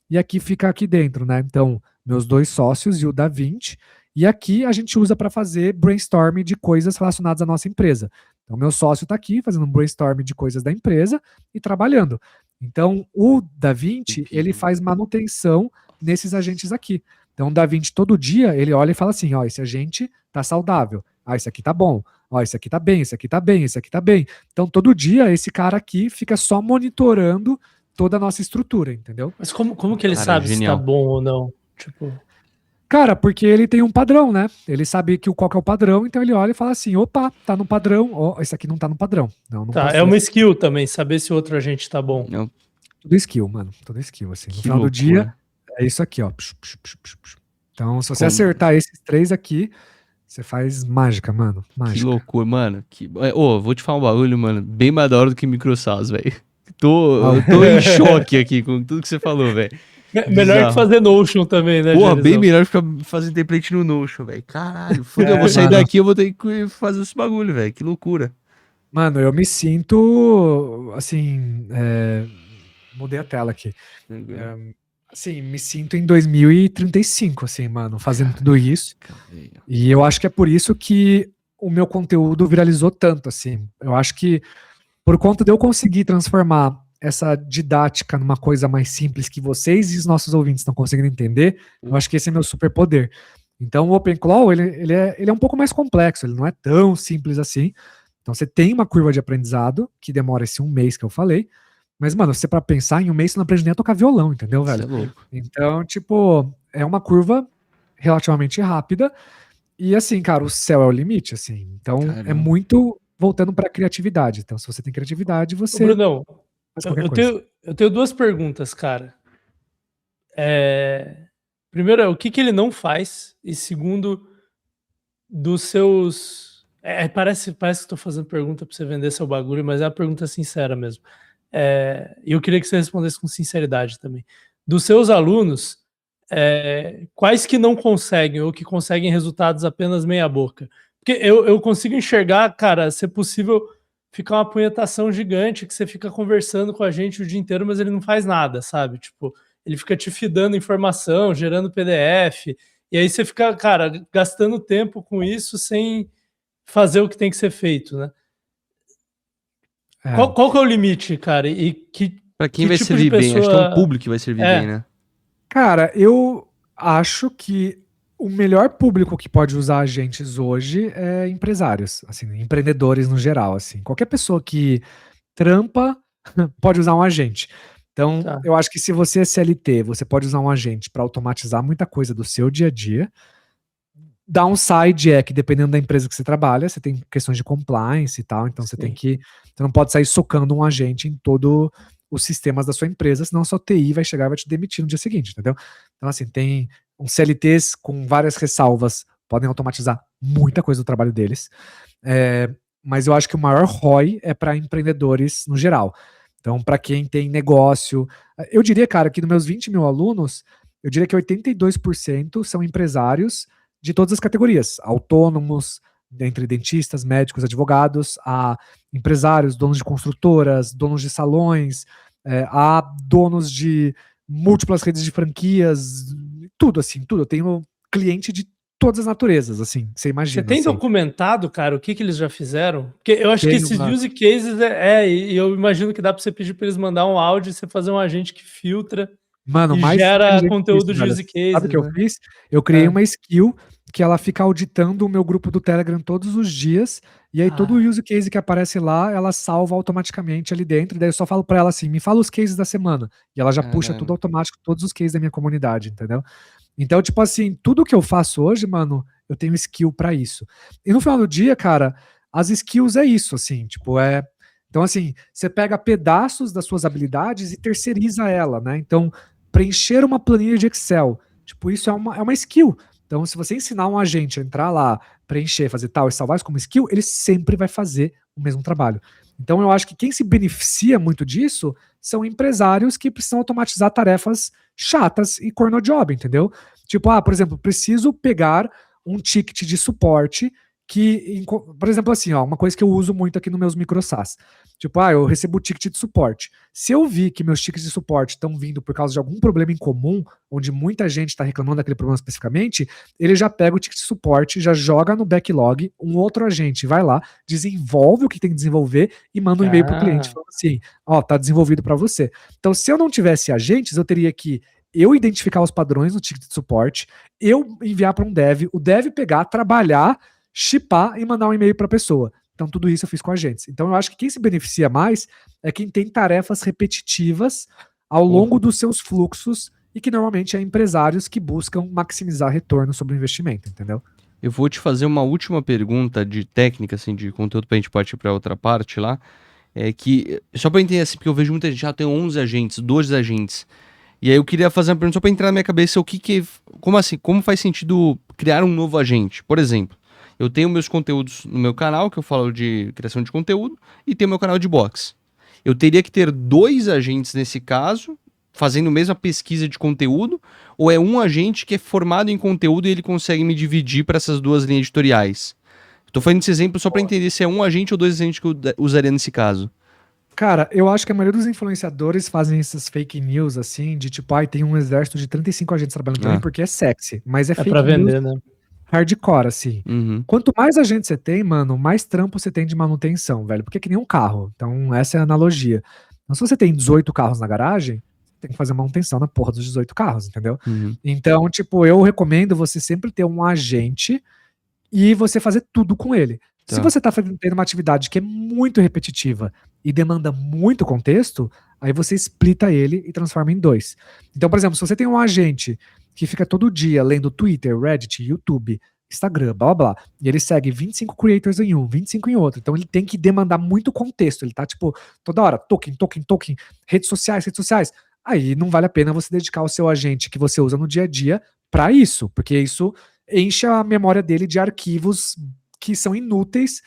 e aqui fica aqui dentro, né? Então, meus 2 sócios e o Da20, e aqui a gente usa para fazer brainstorm de coisas relacionadas à nossa empresa. Então, meu sócio está aqui fazendo um brainstorm de coisas da empresa e trabalhando. Então, o Da20, ele faz manutenção nesses agentes aqui. Então, o Da20, todo dia, ele olha e fala assim, ó, esse agente tá saudável, esse aqui tá bom, esse aqui tá bem, esse aqui tá bem, esse aqui tá bem. Então, todo dia, esse cara aqui fica só monitorando toda a nossa estrutura, entendeu? Mas como que ele Cara, sabe genial. se tá bom ou não? Tipo, Cara, porque ele tem um padrão, né? Ele sabe qual que é o padrão, então ele olha e fala assim, opa, tá no padrão, ó, esse aqui não tá no padrão. Não tá, posso é uma fazer. skill também, saber se o outro agente tá bom. Não, Tudo skill, mano, tudo skill, assim. No que final do dia, loucura. é isso aqui, ó. Então, se você Como- acertar esses 3 aqui, você faz mágica, mano, Que mágica. loucura, mano. Vou te falar um bagulho, mano. Bem mais da hora do que microsas, velho. Eu tô em choque aqui com tudo que você falou, velho. Melhor que Bizarro. fazer Notion também, né, Porra, bem Jarizão? melhor ficar fazendo template no Notion, velho. Caralho, fodeu, eu vou sair mano. daqui, eu vou ter que fazer esse bagulho, velho. Que loucura. Mano, eu me sinto, assim, mudei a tela aqui. Assim, me sinto em 2035, assim, mano, fazendo tudo isso. E eu acho que é por isso que o meu conteúdo viralizou tanto, assim. Eu acho que por conta de eu conseguir transformar essa didática numa coisa mais simples que vocês e os nossos ouvintes estão conseguindo entender, eu acho que esse é meu superpoder. Então o OpenClaw, ele é um pouco mais complexo, ele não é tão simples assim. Então você tem uma curva de aprendizado que demora esse 1 mês que eu falei, mas, mano, você para pensar em 1 mês você não aprende nem a tocar violão, entendeu, Você velho? é louco. Então, tipo, é uma curva relativamente rápida e, assim, cara, o céu é o limite, assim. Então, Caramba. é muito voltando pra criatividade. Então, se você tem criatividade, Ô, você Brunão, faz qualquer coisa. eu tenho 2 perguntas, cara. Primeiro o que ele não faz? E segundo, dos seus... parece que estou fazendo pergunta para você vender seu bagulho, mas é uma pergunta sincera mesmo. E eu queria que você respondesse com sinceridade também. Dos seus alunos, quais que não conseguem ou que conseguem resultados apenas meia boca? Porque eu consigo enxergar, cara, se é possível ficar uma punhetação gigante que você fica conversando com a gente o dia inteiro, mas ele não faz nada, sabe? Tipo, ele fica te fidando informação, gerando PDF, e aí você fica, cara, gastando tempo com isso sem fazer o que tem que ser feito, né? É. Qual que é o limite, cara? E Pra quem que vai tipo servir de bem? Acho que é um pessoa- público que vai servir bem, né? Cara, eu acho que o melhor público que pode usar agentes hoje é empresários, assim, empreendedores no geral, assim. Qualquer pessoa que trampa pode usar um agente. Então, Tá. eu acho que se você é CLT, você pode usar um agente para automatizar muita coisa do seu dia a dia. Downside é que, dependendo da empresa que você trabalha, você tem questões de compliance e tal, então você tem Sim. que. Você não pode sair socando um agente em todos os sistemas da sua empresa, senão a sua TI vai chegar e vai te demitir no dia seguinte, entendeu? Então, assim, tem uns CLTs com várias ressalvas, podem automatizar muita coisa do trabalho deles. Mas eu acho que o maior ROI é para empreendedores no geral. Então, para quem tem negócio, eu diria, cara, que dos meus 20 mil alunos, eu diria que 82% são empresários de todas as categorias, autônomos, entre dentistas, médicos, advogados, a empresários, donos de construtoras, donos de salões, a donos de múltiplas redes de franquias, tudo assim, tudo. Eu tenho cliente de todas as naturezas, assim, você imagina. Você tem assim. documentado, cara, o que eles já fizeram? Porque eu acho que Tenho, esses mano. use cases e eu imagino que dá para você pedir para eles mandar um áudio e você fazer um agente que filtra Mano, e mais gera inteligente que conteúdo isso, de velho. use cases. Sabe o que eu né? fiz? Eu criei É. uma skill que ela fica auditando o meu grupo do Telegram todos os dias, e aí todo use case que aparece lá, ela salva automaticamente ali dentro, e daí eu só falo pra ela assim, me fala os cases da semana, e ela já puxa Caralho. tudo automático, todos os cases da minha comunidade, entendeu? Então, tipo assim, tudo que eu faço hoje, mano, eu tenho skill pra isso. E no final do dia, cara, as skills é isso, assim, tipo, Então, assim, você pega pedaços das suas habilidades e terceiriza ela, né? Então, preencher uma planilha de Excel, tipo, isso é uma skill. Então, se você ensinar um agente a entrar lá, preencher, fazer tal e salvar isso como skill, ele sempre vai fazer o mesmo trabalho. Então, eu acho que quem se beneficia muito disso são empresários que precisam automatizar tarefas chatas e corno job, entendeu? Tipo, por exemplo, preciso pegar um ticket de suporte que, por exemplo, assim, ó, uma coisa que eu uso muito aqui nos meus microsas. Tipo, eu recebo o ticket de suporte. Se eu vi que meus tickets de suporte estão vindo por causa de algum problema em comum, onde muita gente está reclamando daquele problema especificamente, ele já pega o ticket de suporte, já joga no backlog, um outro agente vai lá, desenvolve o que tem que desenvolver e manda um e-mail pro cliente falando assim, tá desenvolvido para você. Então, se eu não tivesse agentes, eu teria que eu identificar os padrões no ticket de suporte, eu enviar para um dev, o dev pegar, trabalhar, shippar e mandar um e-mail para a pessoa. Então, tudo isso eu fiz com agentes. Então, eu acho que quem se beneficia mais é quem tem tarefas repetitivas ao longo dos seus fluxos e que normalmente é empresários que buscam maximizar retorno sobre o investimento, entendeu? Eu vou te fazer uma última pergunta de técnica, assim, de conteúdo pra gente partir pra outra parte lá. É que, só pra entender assim, porque eu vejo muita gente, tem 11 agentes, 12 agentes. E aí eu queria fazer uma pergunta só pra entrar na minha cabeça como assim, como faz sentido criar um novo agente? Por exemplo, eu tenho meus conteúdos no meu canal, que eu falo de criação de conteúdo, e tenho meu canal de boxe. Eu teria que ter 2 agentes nesse caso, fazendo a mesma pesquisa de conteúdo, ou é um agente que é formado em conteúdo e ele consegue me dividir para essas 2 linhas editoriais? Tô fazendo esse exemplo só para entender se é um agente ou 2 agentes que eu usaria nesse caso. Cara, eu acho que a maioria dos influenciadores fazem essas fake news, assim, de tipo, tem um exército de 35 agentes trabalhando pra mim porque é sexy. Mas é fake pra news vender, né? hardcore, assim. Uhum. Quanto mais agente você tem, mano, mais trampo você tem de manutenção, velho. Porque é que nem um carro. Então, essa é a analogia. Então, se você tem 18 carros na garagem, tem que fazer manutenção na porra dos 18 carros, entendeu? Uhum. Então, tipo, eu recomendo você sempre ter um agente e você fazer tudo com ele. Tá. Se você tá tendo uma atividade que é muito repetitiva e demanda muito contexto, aí você splita ele e transforma em 2. Então, por exemplo, se você tem um agente que fica todo dia lendo Twitter, Reddit, YouTube, Instagram, blá blá blá, e ele segue 25 creators em um, 25 em outro, então ele tem que demandar muito contexto, ele tá tipo, toda hora, token, redes sociais, aí não vale a pena você dedicar o seu agente que você usa no dia a dia pra isso, porque isso enche a memória dele de arquivos que são inúteis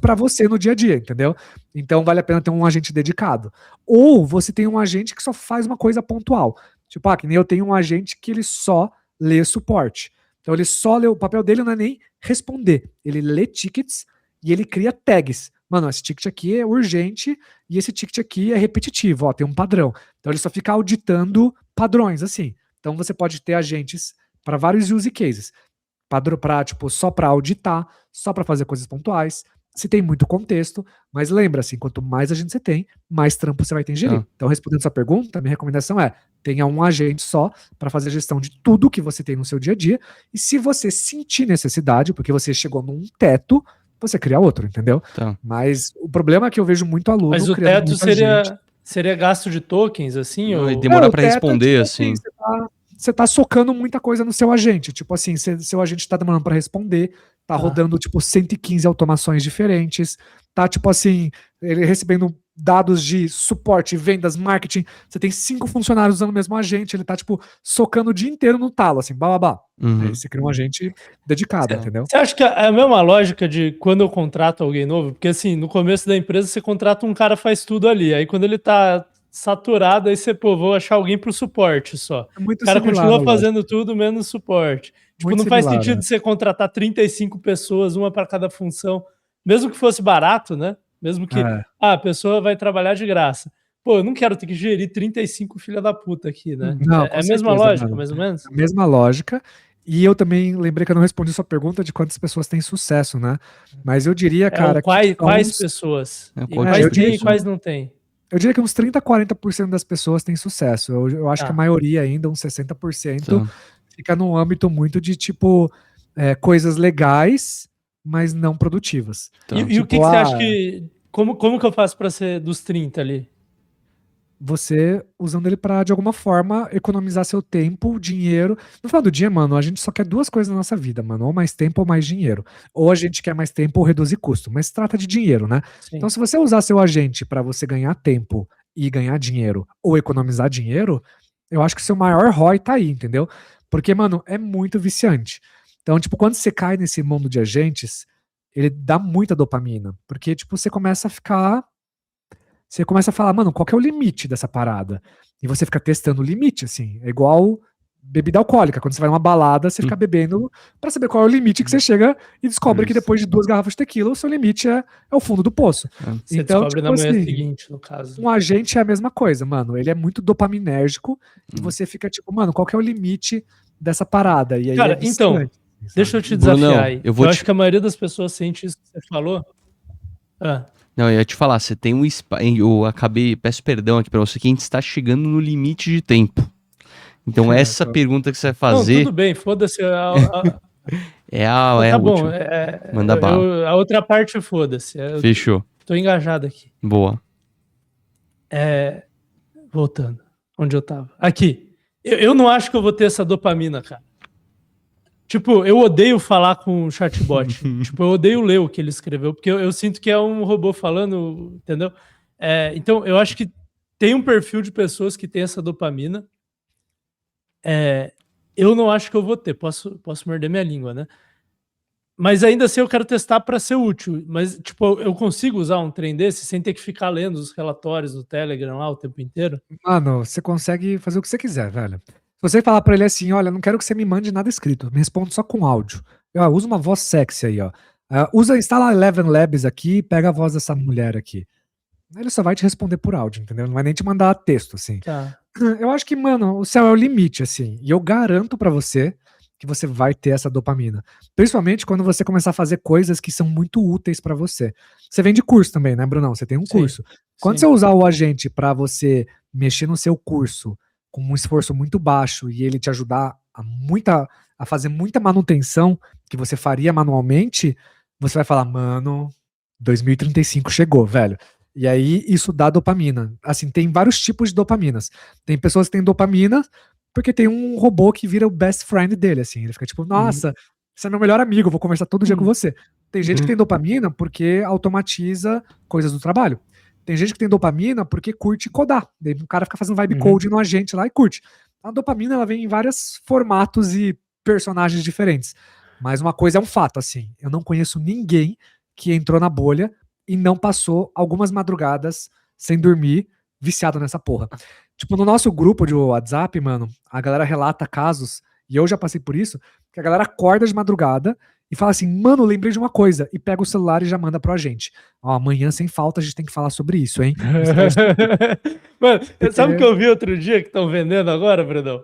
para você no dia a dia, entendeu? Então vale a pena ter um agente dedicado. Ou você tem um agente que só faz uma coisa pontual. Tipo, que nem eu tenho um agente que ele só lê suporte. Então ele só lê, o papel dele não é nem responder, ele lê tickets e ele cria tags. Mano, esse ticket aqui é urgente e esse ticket aqui é repetitivo, tem um padrão. Então ele só fica auditando padrões, assim. Então você pode ter agentes para vários use cases. Tipo, só para auditar, só para fazer coisas pontuais, se tem muito contexto, mas lembra, assim, quanto mais agente você tem, mais trampo você vai ter em gerir. Então, respondendo sua pergunta, minha recomendação é, tenha um agente só para fazer a gestão de tudo que você tem no seu dia a dia, e se você sentir necessidade, porque você chegou num teto, você cria outro, entendeu? Tá. Mas o problema é que eu vejo muito aluno Mas o criando teto muita seria gasto de tokens, assim? Não, ou... e demorar para o teto é responder, tipo assim. Você tá socando muita coisa no seu agente. Tipo assim, seu agente tá demorando para responder, tá rodando, tipo, 115 automações diferentes, tá, tipo assim, ele recebendo dados de suporte, vendas, marketing. Você tem 5 funcionários usando o mesmo agente, ele tá, tipo, socando o dia inteiro no talo, assim, bababá. Aí você cria um agente dedicado, entendeu? Você acha que é a mesma lógica de quando eu contrato alguém novo? Porque, assim, no começo da empresa, você contrata um cara, faz tudo ali. Aí, quando ele tá saturado, aí você, vou achar alguém pro suporte só. É o cara continua fazendo tudo menos suporte. Tipo, Muito não faz similar, sentido você contratar 35 pessoas, uma para cada função, mesmo que fosse barato, né? Mesmo que a pessoa vai trabalhar de graça. Pô, eu não quero ter que gerir 35 filha da puta aqui, né? Não, é a mesma lógica, mais ou menos? A mesma lógica. E eu também lembrei que eu não respondi sua pergunta de quantas pessoas têm sucesso, né? Mas eu diria, cara, quais pessoas? E quais tem e quais não tem? Eu diria que uns 30, 40% das pessoas têm sucesso. Eu acho que a maioria ainda, uns 60%, fica num âmbito muito de, tipo, coisas legais, mas não produtivas. E tipo, o que você acha que... Como que eu faço para ser dos 30 ali? Você usando ele pra, de alguma forma, economizar seu tempo, dinheiro. No final do dia, mano, a gente só quer 2 coisas na nossa vida, mano. Ou mais tempo ou mais dinheiro. Ou a gente quer mais tempo ou reduzir custo. Mas se trata de dinheiro, né? Sim. Então, se você usar seu agente pra você ganhar tempo e ganhar dinheiro, ou economizar dinheiro, eu acho que o seu maior ROI tá aí, entendeu? Porque, mano, é muito viciante. Então, tipo, quando você cai nesse mundo de agentes, ele dá muita dopamina. Porque, tipo, você começa a falar, mano, qual que é o limite dessa parada? E você fica testando o limite, assim. É igual bebida alcoólica. Quando você vai numa balada, você fica bebendo pra saber qual é o limite que você chega e descobre que depois de 2 garrafas de tequila, o seu limite é o fundo do poço. Você então, descobre na manhã seguinte, no caso. Um agente é a mesma coisa, mano. Ele é muito dopaminérgico e você fica tipo, mano, qual que é o limite dessa parada? E aí cara, então, deixa eu te desafiar aí. Eu acho que a maioria das pessoas sente isso que você falou. Não, eu ia te falar, você tem um eu peço perdão aqui pra você, que a gente está chegando no limite de tempo. Então essa pergunta que você vai fazer... Não, tudo bem, foda-se. tá bom, manda bala. A outra parte, foda-se. Fechou. Tô engajado aqui. Boa. Voltando. Onde eu tava? Aqui. Eu não acho que eu vou ter essa dopamina, cara. Tipo, eu odeio falar com o chatbot. Tipo, eu odeio ler o que ele escreveu, porque eu sinto que é um robô falando, entendeu? Então, eu acho que tem um perfil de pessoas que tem essa dopamina. Eu não acho que eu vou ter. Posso morder minha língua, né? Mas ainda assim eu quero testar para ser útil. Mas, tipo, eu consigo usar um trem desse sem ter que ficar lendo os relatórios no Telegram lá o tempo inteiro? Mano, você consegue fazer o que você quiser, velho. Se você falar pra ele assim, olha, não quero que você me mande nada escrito, me responde só com áudio. Usa uma voz sexy aí, ó. Instala Eleven Labs aqui e pega a voz dessa mulher aqui. Ele só vai te responder por áudio, entendeu? Não vai nem te mandar texto, assim. Tá. Eu acho que, mano, o céu é o limite, assim. E eu garanto pra você que você vai ter essa dopamina. Principalmente quando você começar a fazer coisas que são muito úteis pra você. Você vende curso também, né, Brunão? Você tem um Sim, curso. Quando sim. você usar o agente pra você mexer no seu curso com um esforço muito baixo e ele te ajudar a fazer muita manutenção que você faria manualmente, você vai falar, mano, 2035 chegou, velho. E aí isso dá dopamina. Assim, tem vários tipos de dopaminas. Tem pessoas que têm dopamina porque tem um robô que vira o best friend dele, assim. Ele fica tipo, nossa, você é meu melhor amigo, vou conversar todo dia com você. Tem gente que tem dopamina porque automatiza coisas do trabalho. Tem gente que tem dopamina porque curte codar. Daí o cara fica fazendo vibe coding no agente lá e curte. A dopamina, ela vem em vários formatos e personagens diferentes. Mas uma coisa é um fato, assim. Eu não conheço ninguém que entrou na bolha e não passou algumas madrugadas sem dormir, viciado nessa porra. Tipo, no nosso grupo de WhatsApp, mano, a galera relata casos, e eu já passei por isso, que a galera acorda de madrugada e fala assim, mano, lembrei de uma coisa, e pega o celular e já manda pro agente. Ó, amanhã, sem falta, a gente tem que falar sobre isso, hein? Mano, sabe o que eu vi outro dia que estão vendendo agora, Bredão?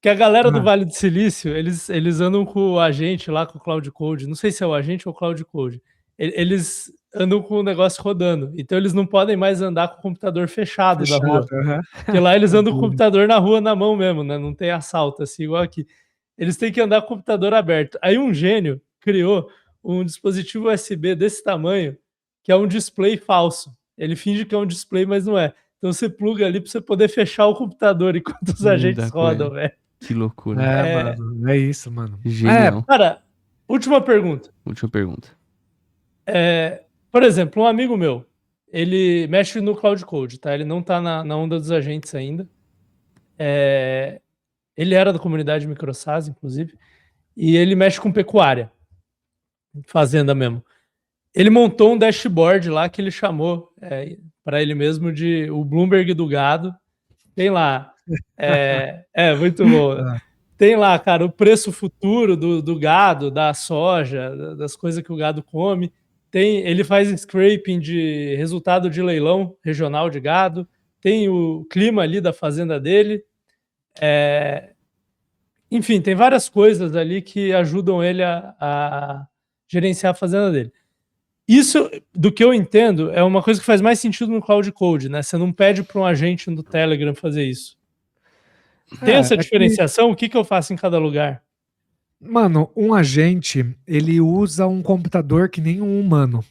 Que a galera do Vale do Silício, eles andam com o agente lá, com o Cloud Code. Não sei se é o agente ou o Cloud Code. Eles andam com o negócio rodando. Então eles não podem mais andar com o computador fechado na rua. Porque lá eles andam com o computador na rua na mão mesmo, né? Não tem assalto, assim, igual aqui. Eles têm que andar com o computador aberto. Aí um gênio criou um dispositivo USB desse tamanho, que é um display falso. Ele finge que é um display, mas não é. Então você pluga ali pra você poder fechar o computador enquanto os agentes rodam, velho. Que loucura. Mano, é isso, mano. Genial. Cara, última pergunta. Última pergunta. Por exemplo, um amigo meu, ele mexe no Cloud Code, tá? Ele não tá na onda dos agentes ainda. Ele era da comunidade MicroSAS, inclusive, e ele mexe com pecuária, fazenda mesmo. Ele montou um dashboard lá que ele chamou para ele mesmo de o Bloomberg do gado. Tem lá, muito bom. Tem lá, cara, o preço futuro do gado, da soja, das coisas que o gado come. Ele faz scraping de resultado de leilão regional de gado. Tem o clima ali da fazenda dele. Enfim, tem várias coisas ali que ajudam ele a gerenciar a fazenda dele. Isso, do que eu entendo, é uma coisa que faz mais sentido no Cloud Code, né? Você não pede para um agente do Telegram fazer isso. Tem essa diferenciação? O que eu faço em cada lugar? Mano, um agente, ele usa um computador que nem um humano.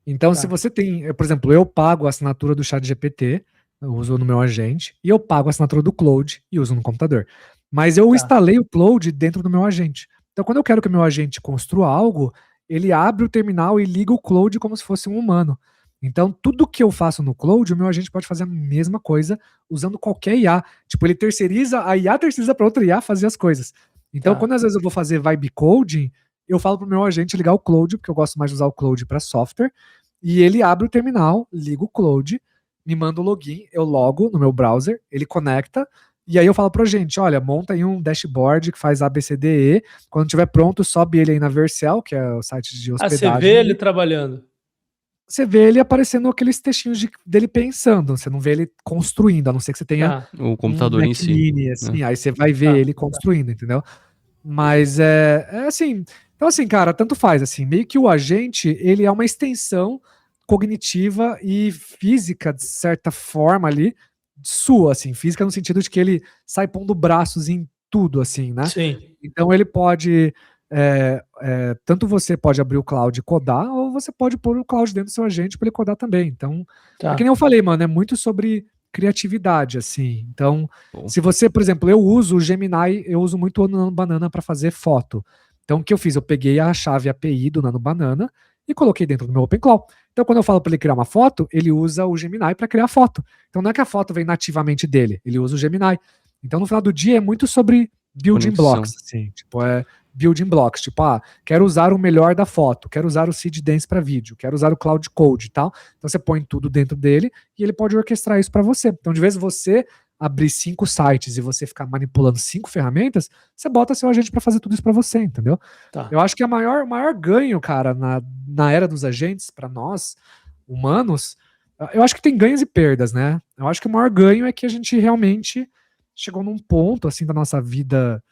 Então, se você tem, por exemplo, eu pago a assinatura do ChatGPT, eu uso no meu agente, e eu pago a assinatura do Claude e uso no computador. Mas eu instalei o Claude dentro do meu agente. Então, quando eu quero que o meu agente construa algo, ele abre o terminal e liga o Claude como se fosse um humano. Então, tudo que eu faço no Claude, o meu agente pode fazer a mesma coisa usando qualquer IA. Tipo, ele terceiriza, a IA terceiriza para outra IA fazer as coisas. Então, quando às vezes eu vou fazer vibe coding, eu falo pro meu agente ligar o Claude, porque eu gosto mais de usar o Claude para software, e ele abre o terminal, liga o Claude, me manda o login, eu logo no meu browser, ele conecta, e aí eu falo pro agente, olha, monta aí um dashboard que faz ABCDE, quando tiver pronto, sobe ele aí na Vercel, que é o site de hospedagem. Você vê ele trabalhando? Você vê ele aparecendo aqueles textinhos dele pensando, você não vê ele construindo, a não ser que você tenha o computador em si. Assim, aí você vai ver ele construindo, entendeu? Mas é assim, então assim, cara, tanto faz, assim, meio que o agente, ele é uma extensão cognitiva e física, de certa forma ali, sua, assim, física no sentido de que ele sai pondo braços em tudo, assim, né? Sim. Então ele pode, tanto você pode abrir o cloud e codar, ou você pode pôr o cloud dentro do seu agente para ele codar também. Então, é que nem eu falei, mano, é muito sobre criatividade, assim. Então, Bom. se você, por exemplo, eu uso o Gemini, eu uso muito o Nano Banana para fazer foto. Então, o que eu fiz? Eu peguei a chave API do Nano Banana e coloquei dentro do meu OpenClaw. Então, quando eu falo para ele criar uma foto, ele usa o Gemini para criar a foto. Então, não é que a foto vem nativamente dele, ele usa o Gemini. Então, no final do dia, é muito sobre building Conexão. blocks, assim. Tipo, é building blocks. Tipo, quero usar o melhor da foto, quero usar o Seed Dance para vídeo, quero usar o Cloud Code e tal. Então, você põe tudo dentro dele e ele pode orquestrar isso para você. Então, de vez em você abrir 5 sites e você ficar manipulando 5 ferramentas, você bota seu agente para fazer tudo isso para você, entendeu? Tá. Eu acho que o maior ganho, cara, na era dos agentes, para nós, humanos, eu acho que tem ganhos e perdas, né? Eu acho que o maior ganho é que a gente realmente chegou num ponto, assim, da nossa vida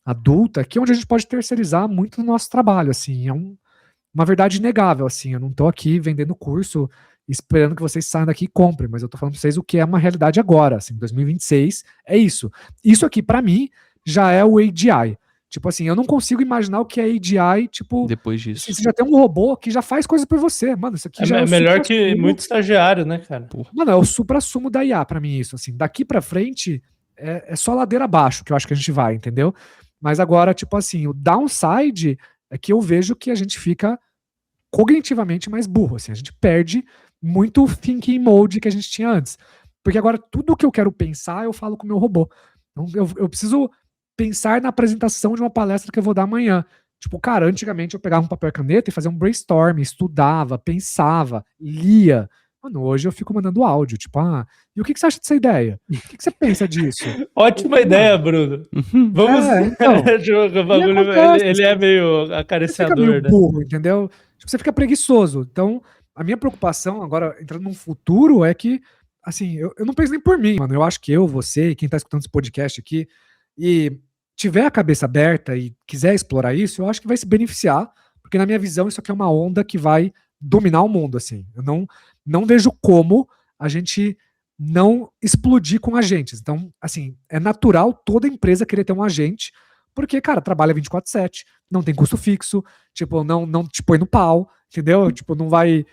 adulta, que é onde a gente pode terceirizar muito do nosso trabalho, assim, é uma verdade inegável, assim, eu não tô aqui vendendo curso esperando que vocês saiam daqui e comprem, mas eu tô falando pra vocês o que é uma realidade agora, assim, 2026 é isso. Isso aqui, pra mim, já é o AGI. Tipo assim, eu não consigo imaginar o que é AGI, tipo, Depois disso. você já tem um robô que já faz coisas por você, mano, isso aqui já é o melhor que supra-sumo. muito estagiário, né, cara? Mano, é o supra-sumo da IA pra mim isso, assim, daqui pra frente é só ladeira abaixo que eu acho que a gente vai, entendeu? Mas agora, tipo assim, o downside é que eu vejo que a gente fica cognitivamente mais burro, assim, a gente perde muito o thinking mode que a gente tinha antes. Porque agora tudo que eu quero pensar, eu falo com o meu robô. Então, eu preciso pensar na apresentação de uma palestra que eu vou dar amanhã. Tipo, cara, antigamente eu pegava um papel e caneta e fazia um brainstorm, estudava, pensava, lia. Mano, hoje eu fico mandando áudio, tipo, e o que você acha dessa ideia? O que você pensa disso? Ótima ideia, Bruno. Vamos. Então, o bagulho, acontece, ele é meio você fica acariciador, meio né? burro, entendeu? Tipo, você fica preguiçoso. Então, a minha preocupação agora, entrando num futuro, é que, assim, eu não penso nem por mim, mano. Eu acho que eu, você e quem tá escutando esse podcast aqui, e tiver a cabeça aberta e quiser explorar isso, eu acho que vai se beneficiar, porque na minha visão isso aqui é uma onda que vai dominar o mundo, assim. Eu não vejo como a gente não explodir com agentes. Então, assim, é natural toda empresa querer ter um agente, porque, cara, trabalha 24/7, não tem custo fixo, tipo, não te põe no pau, entendeu? Tipo, não vai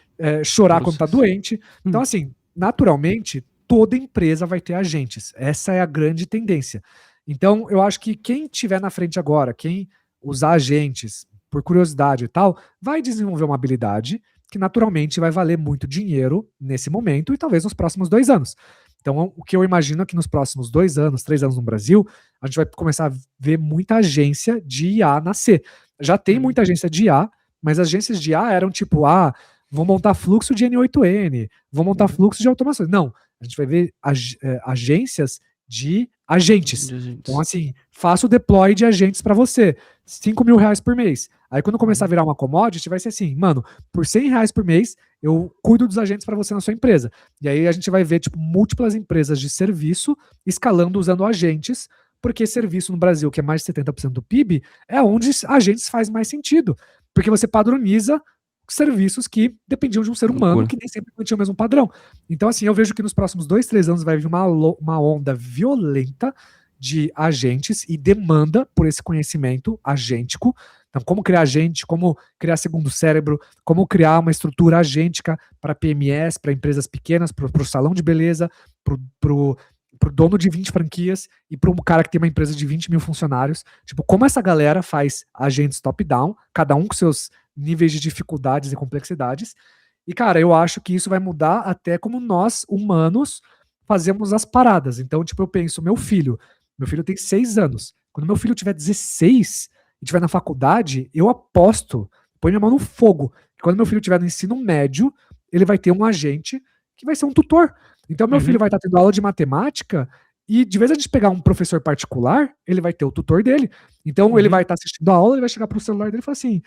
chorar quando tá doente. Então, assim, naturalmente, toda empresa vai ter agentes. Essa é a grande tendência. Então, eu acho que quem tiver na frente agora, quem usar agentes por curiosidade e tal, vai desenvolver uma habilidade que naturalmente vai valer muito dinheiro nesse momento e talvez nos próximos 2 anos. Então, o que eu imagino é que nos próximos 2 anos, 3 anos no Brasil, a gente vai começar a ver muita agência de IA nascer. Já tem muita agência de IA, mas as agências de IA eram tipo, vou montar fluxo de N8N, vou montar fluxo de automação. Não, a gente vai ver agências de agentes. Então, assim, faça o deploy de agentes para você, R$5.000 por mês. Aí, quando começar a virar uma commodity, vai ser assim, mano, por R$100 por mês, eu cuido dos agentes para você na sua empresa. E aí a gente vai ver, tipo, múltiplas empresas de serviço escalando usando agentes, porque serviço no Brasil, que é mais de 70% do PIB, é onde agentes faz mais sentido. Porque você padroniza serviços que dependiam de um ser humano, que nem sempre tinha o mesmo padrão. Então, assim, eu vejo que nos próximos 2, 3 anos vai vir uma onda violenta de agentes e demanda por esse conhecimento agêntico. Então, como criar agente, como criar segundo cérebro, como criar uma estrutura agêntica para PMS, para empresas pequenas, para o salão de beleza, para o dono de 20 franquias e para um cara que tem uma empresa de 20 mil funcionários. Tipo, como essa galera faz agentes top-down, cada um com seus níveis de dificuldades e complexidades. E, cara, eu acho que isso vai mudar até como nós, humanos, fazemos as paradas. Então, tipo, eu penso, meu filho tem 6 anos. Quando meu filho tiver 16 e estiver na faculdade, eu aposto, põe minha mão no fogo, que quando meu filho estiver no ensino médio, ele vai ter um agente que vai ser um tutor. Então, meu filho vai estar tendo aula de matemática e, de vez a gente pegar um professor particular, ele vai ter o tutor dele. Então, ele vai estar assistindo a aula, ele vai chegar pro celular dele e falar assim,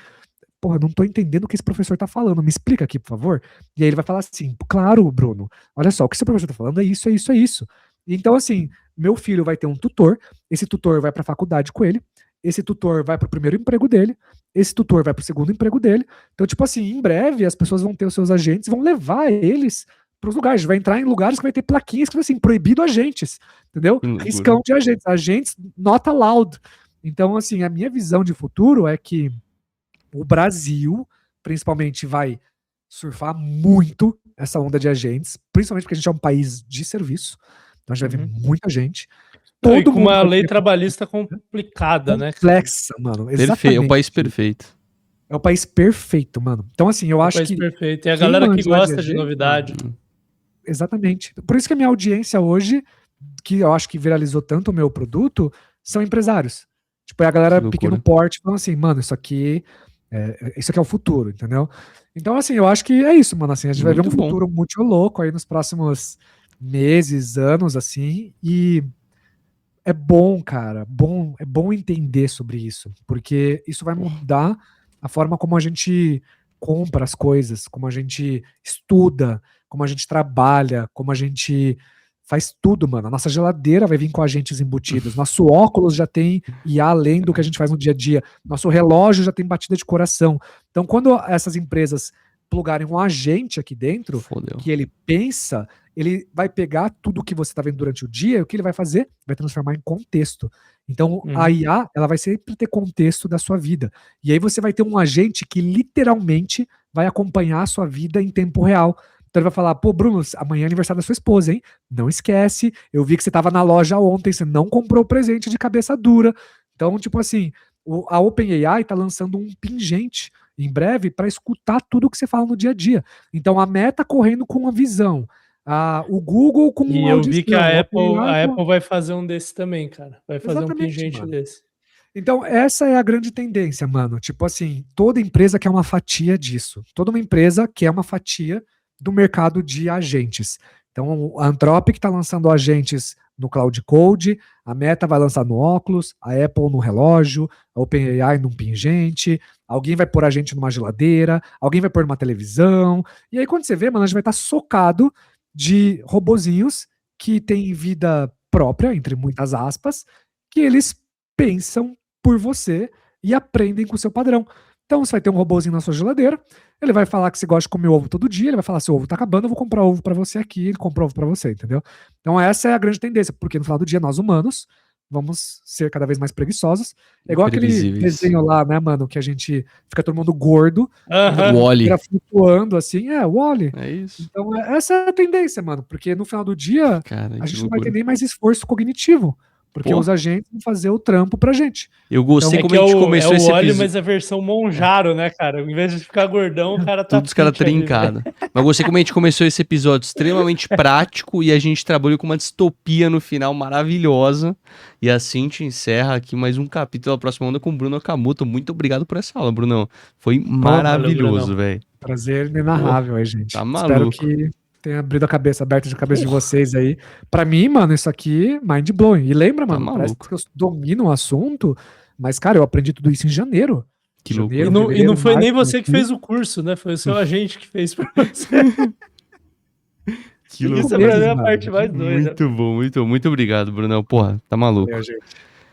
porra, não tô entendendo o que esse professor tá falando, me explica aqui, por favor. E aí ele vai falar assim, claro, Bruno, olha só, o que esse professor tá falando é isso, é isso, é isso. Então, assim, meu filho vai ter um tutor, esse tutor vai pra faculdade com ele, esse tutor vai pro primeiro emprego dele, esse tutor vai pro segundo emprego dele. Então, tipo assim, em breve as pessoas vão ter os seus agentes, vão levar eles pros lugares, vai entrar em lugares que vai ter plaquinhas que vai assim, proibido agentes, entendeu? Riscão de agentes not allowed. Então, assim, a minha visão de futuro é que o Brasil, principalmente, vai surfar muito essa onda de agentes, principalmente porque a gente é um país de serviço, então a gente vai ver muita gente. Não, e com mundo uma vai lei ter- trabalhista complicada, né? complexa, mano. Perfeito, é o país perfeito. É o país perfeito, mano. Então, assim, eu É o acho país que perfeito. E a quem galera que manjar gosta de AG, novidade. exatamente. Por isso que a minha audiência hoje, que eu acho que viralizou tanto o meu produto, são empresários. Tipo, é a galera Que loucura. pequeno porte falando assim, mano, isso aqui é o futuro, entendeu? Então, assim, eu acho que é isso, mano. Assim, a gente vai ver um Muito bom. futuro muito louco aí nos próximos meses, anos, assim, e é bom, cara, é bom entender sobre isso, porque isso vai mudar a forma como a gente compra as coisas, como a gente estuda, como a gente trabalha, como a gente faz tudo, mano. A nossa geladeira vai vir com agentes embutidos, nosso óculos já tem IA além do que a gente faz no dia a dia, nosso relógio já tem batida de coração. Então, quando essas empresas plugarem um agente aqui dentro, Fodeu. que ele pensa, ele vai pegar tudo o que você está vendo durante o dia e o que ele vai fazer? Vai transformar em contexto. Então, a IA, ela vai sempre ter contexto da sua vida. E aí você vai ter um agente que literalmente vai acompanhar a sua vida em tempo real. Então ele vai falar, pô, Bruno, amanhã é aniversário da sua esposa, hein? Não esquece, eu vi que você estava na loja ontem, você não comprou o presente de cabeça dura. Então, tipo assim, a OpenAI está lançando um pingente em breve para escutar tudo que você fala no dia a dia. Então, a Meta correndo com uma visão, o Google com E uma eu audição. vi que a OpenAI com- Apple vai fazer um desse também, cara. Vai fazer um Exatamente, pingente mano. desse. Então, essa é a grande tendência, mano. Tipo assim, toda empresa quer uma fatia disso. Toda uma empresa quer uma fatia do mercado de agentes. Então, a Anthropic está lançando agentes no Cloud Code, a Meta vai lançar no óculos, a Apple no relógio, a OpenAI num pingente, alguém vai pôr agente numa geladeira, alguém vai pôr numa televisão. E aí, quando você vê, mano, a gente vai estar socado de robozinhos que têm vida própria, entre muitas aspas, que eles pensam por você e aprendem com o seu padrão. Então você vai ter um robozinho na sua geladeira, ele vai falar que você gosta de comer ovo todo dia, ele vai falar, seu ovo tá acabando, eu vou comprar ovo para você aqui, ele compra ovo para você, entendeu? Então essa é a grande tendência, porque no final do dia nós humanos vamos ser cada vez mais preguiçosos. É igual aquele Imprevisíveis. desenho lá, né, mano, que a gente fica todo mundo gordo, Aham. O Wall-E. fica flutuando assim, o Wall-E. É isso. Então essa é a tendência, mano, porque no final do dia Cara, a que gente não vai ter loucura. nem mais esforço cognitivo, porque Pô. os agentes vão fazer o trampo pra gente. Eu gostei É como que a gente é começou o esse Wall-E, episódio. mas é a versão Monjaro, né, cara? Em vez de ficar gordão, o cara tá Tudo os caras fit ali, né? trincados. Mas eu gostei como a gente começou esse episódio extremamente prático e a gente trabalhou com uma distopia no final maravilhosa. E assim te encerra aqui mais um capítulo da próxima onda com o Bruno Okamoto. Muito obrigado por essa aula, Brunão. Foi maravilhoso, Brunão. velho. Prazer inenarrável aí, gente. Tá Espero maluco. que tenha abrido a cabeça, aberto de cabeça de vocês aí. Pra mim, mano, isso aqui, mind blowing. E lembra, Tá mano, parece maluco. que eu domino o assunto, mas, cara, eu aprendi tudo isso em janeiro. Que Janeiro, loucura. E não foi nem março, você que fez o curso, né? Foi o seu agente que fez pra você. Que Isso loucura. é pra mim a mano. parte mais doida. Muito bom, muito bom. Muito obrigado, Brunão. Porra, tá maluco. Valeu, gente.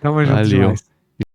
Tamo junto Valeu. demais.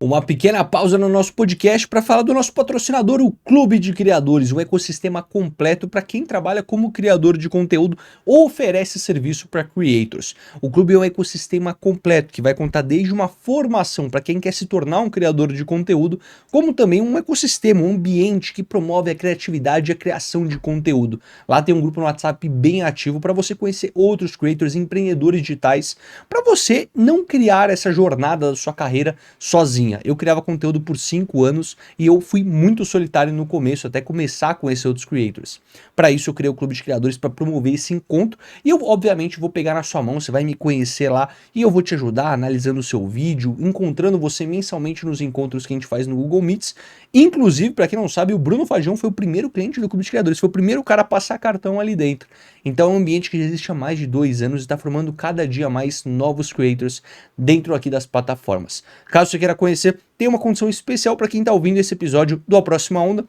Uma pequena pausa no nosso podcast para falar do nosso patrocinador, o Clube de Criadores, um ecossistema completo para quem trabalha como criador de conteúdo ou oferece serviço para creators. O clube é um ecossistema completo que vai contar desde uma formação para quem quer se tornar um criador de conteúdo, como também um ecossistema, um ambiente que promove a criatividade e a criação de conteúdo. Lá tem um grupo no WhatsApp bem ativo para você conhecer outros creators, empreendedores digitais, para você não criar essa jornada da sua carreira sozinho. Eu criava conteúdo por 5 anos e eu fui muito solitário no começo, até começar a conhecer outros creators. Para isso eu criei o Clube de Criadores para promover esse encontro e eu obviamente vou pegar na sua mão, você vai me conhecer lá e eu vou te ajudar analisando o seu vídeo, encontrando você mensalmente nos encontros que a gente faz no Google Meets. Inclusive, para quem não sabe, o Bruno Fajão foi o primeiro cliente do Clube de Criadores, foi o primeiro cara a passar cartão ali dentro. Então é um ambiente que já existe há mais de 2 anos e está formando cada dia mais novos creators dentro aqui das plataformas. Caso você queira conhecer, tem uma condição especial para quem está ouvindo esse episódio do A Próxima Onda.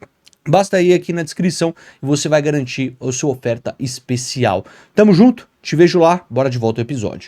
Basta ir aqui na descrição e você vai garantir a sua oferta especial. Tamo junto, te vejo lá, bora de volta ao episódio.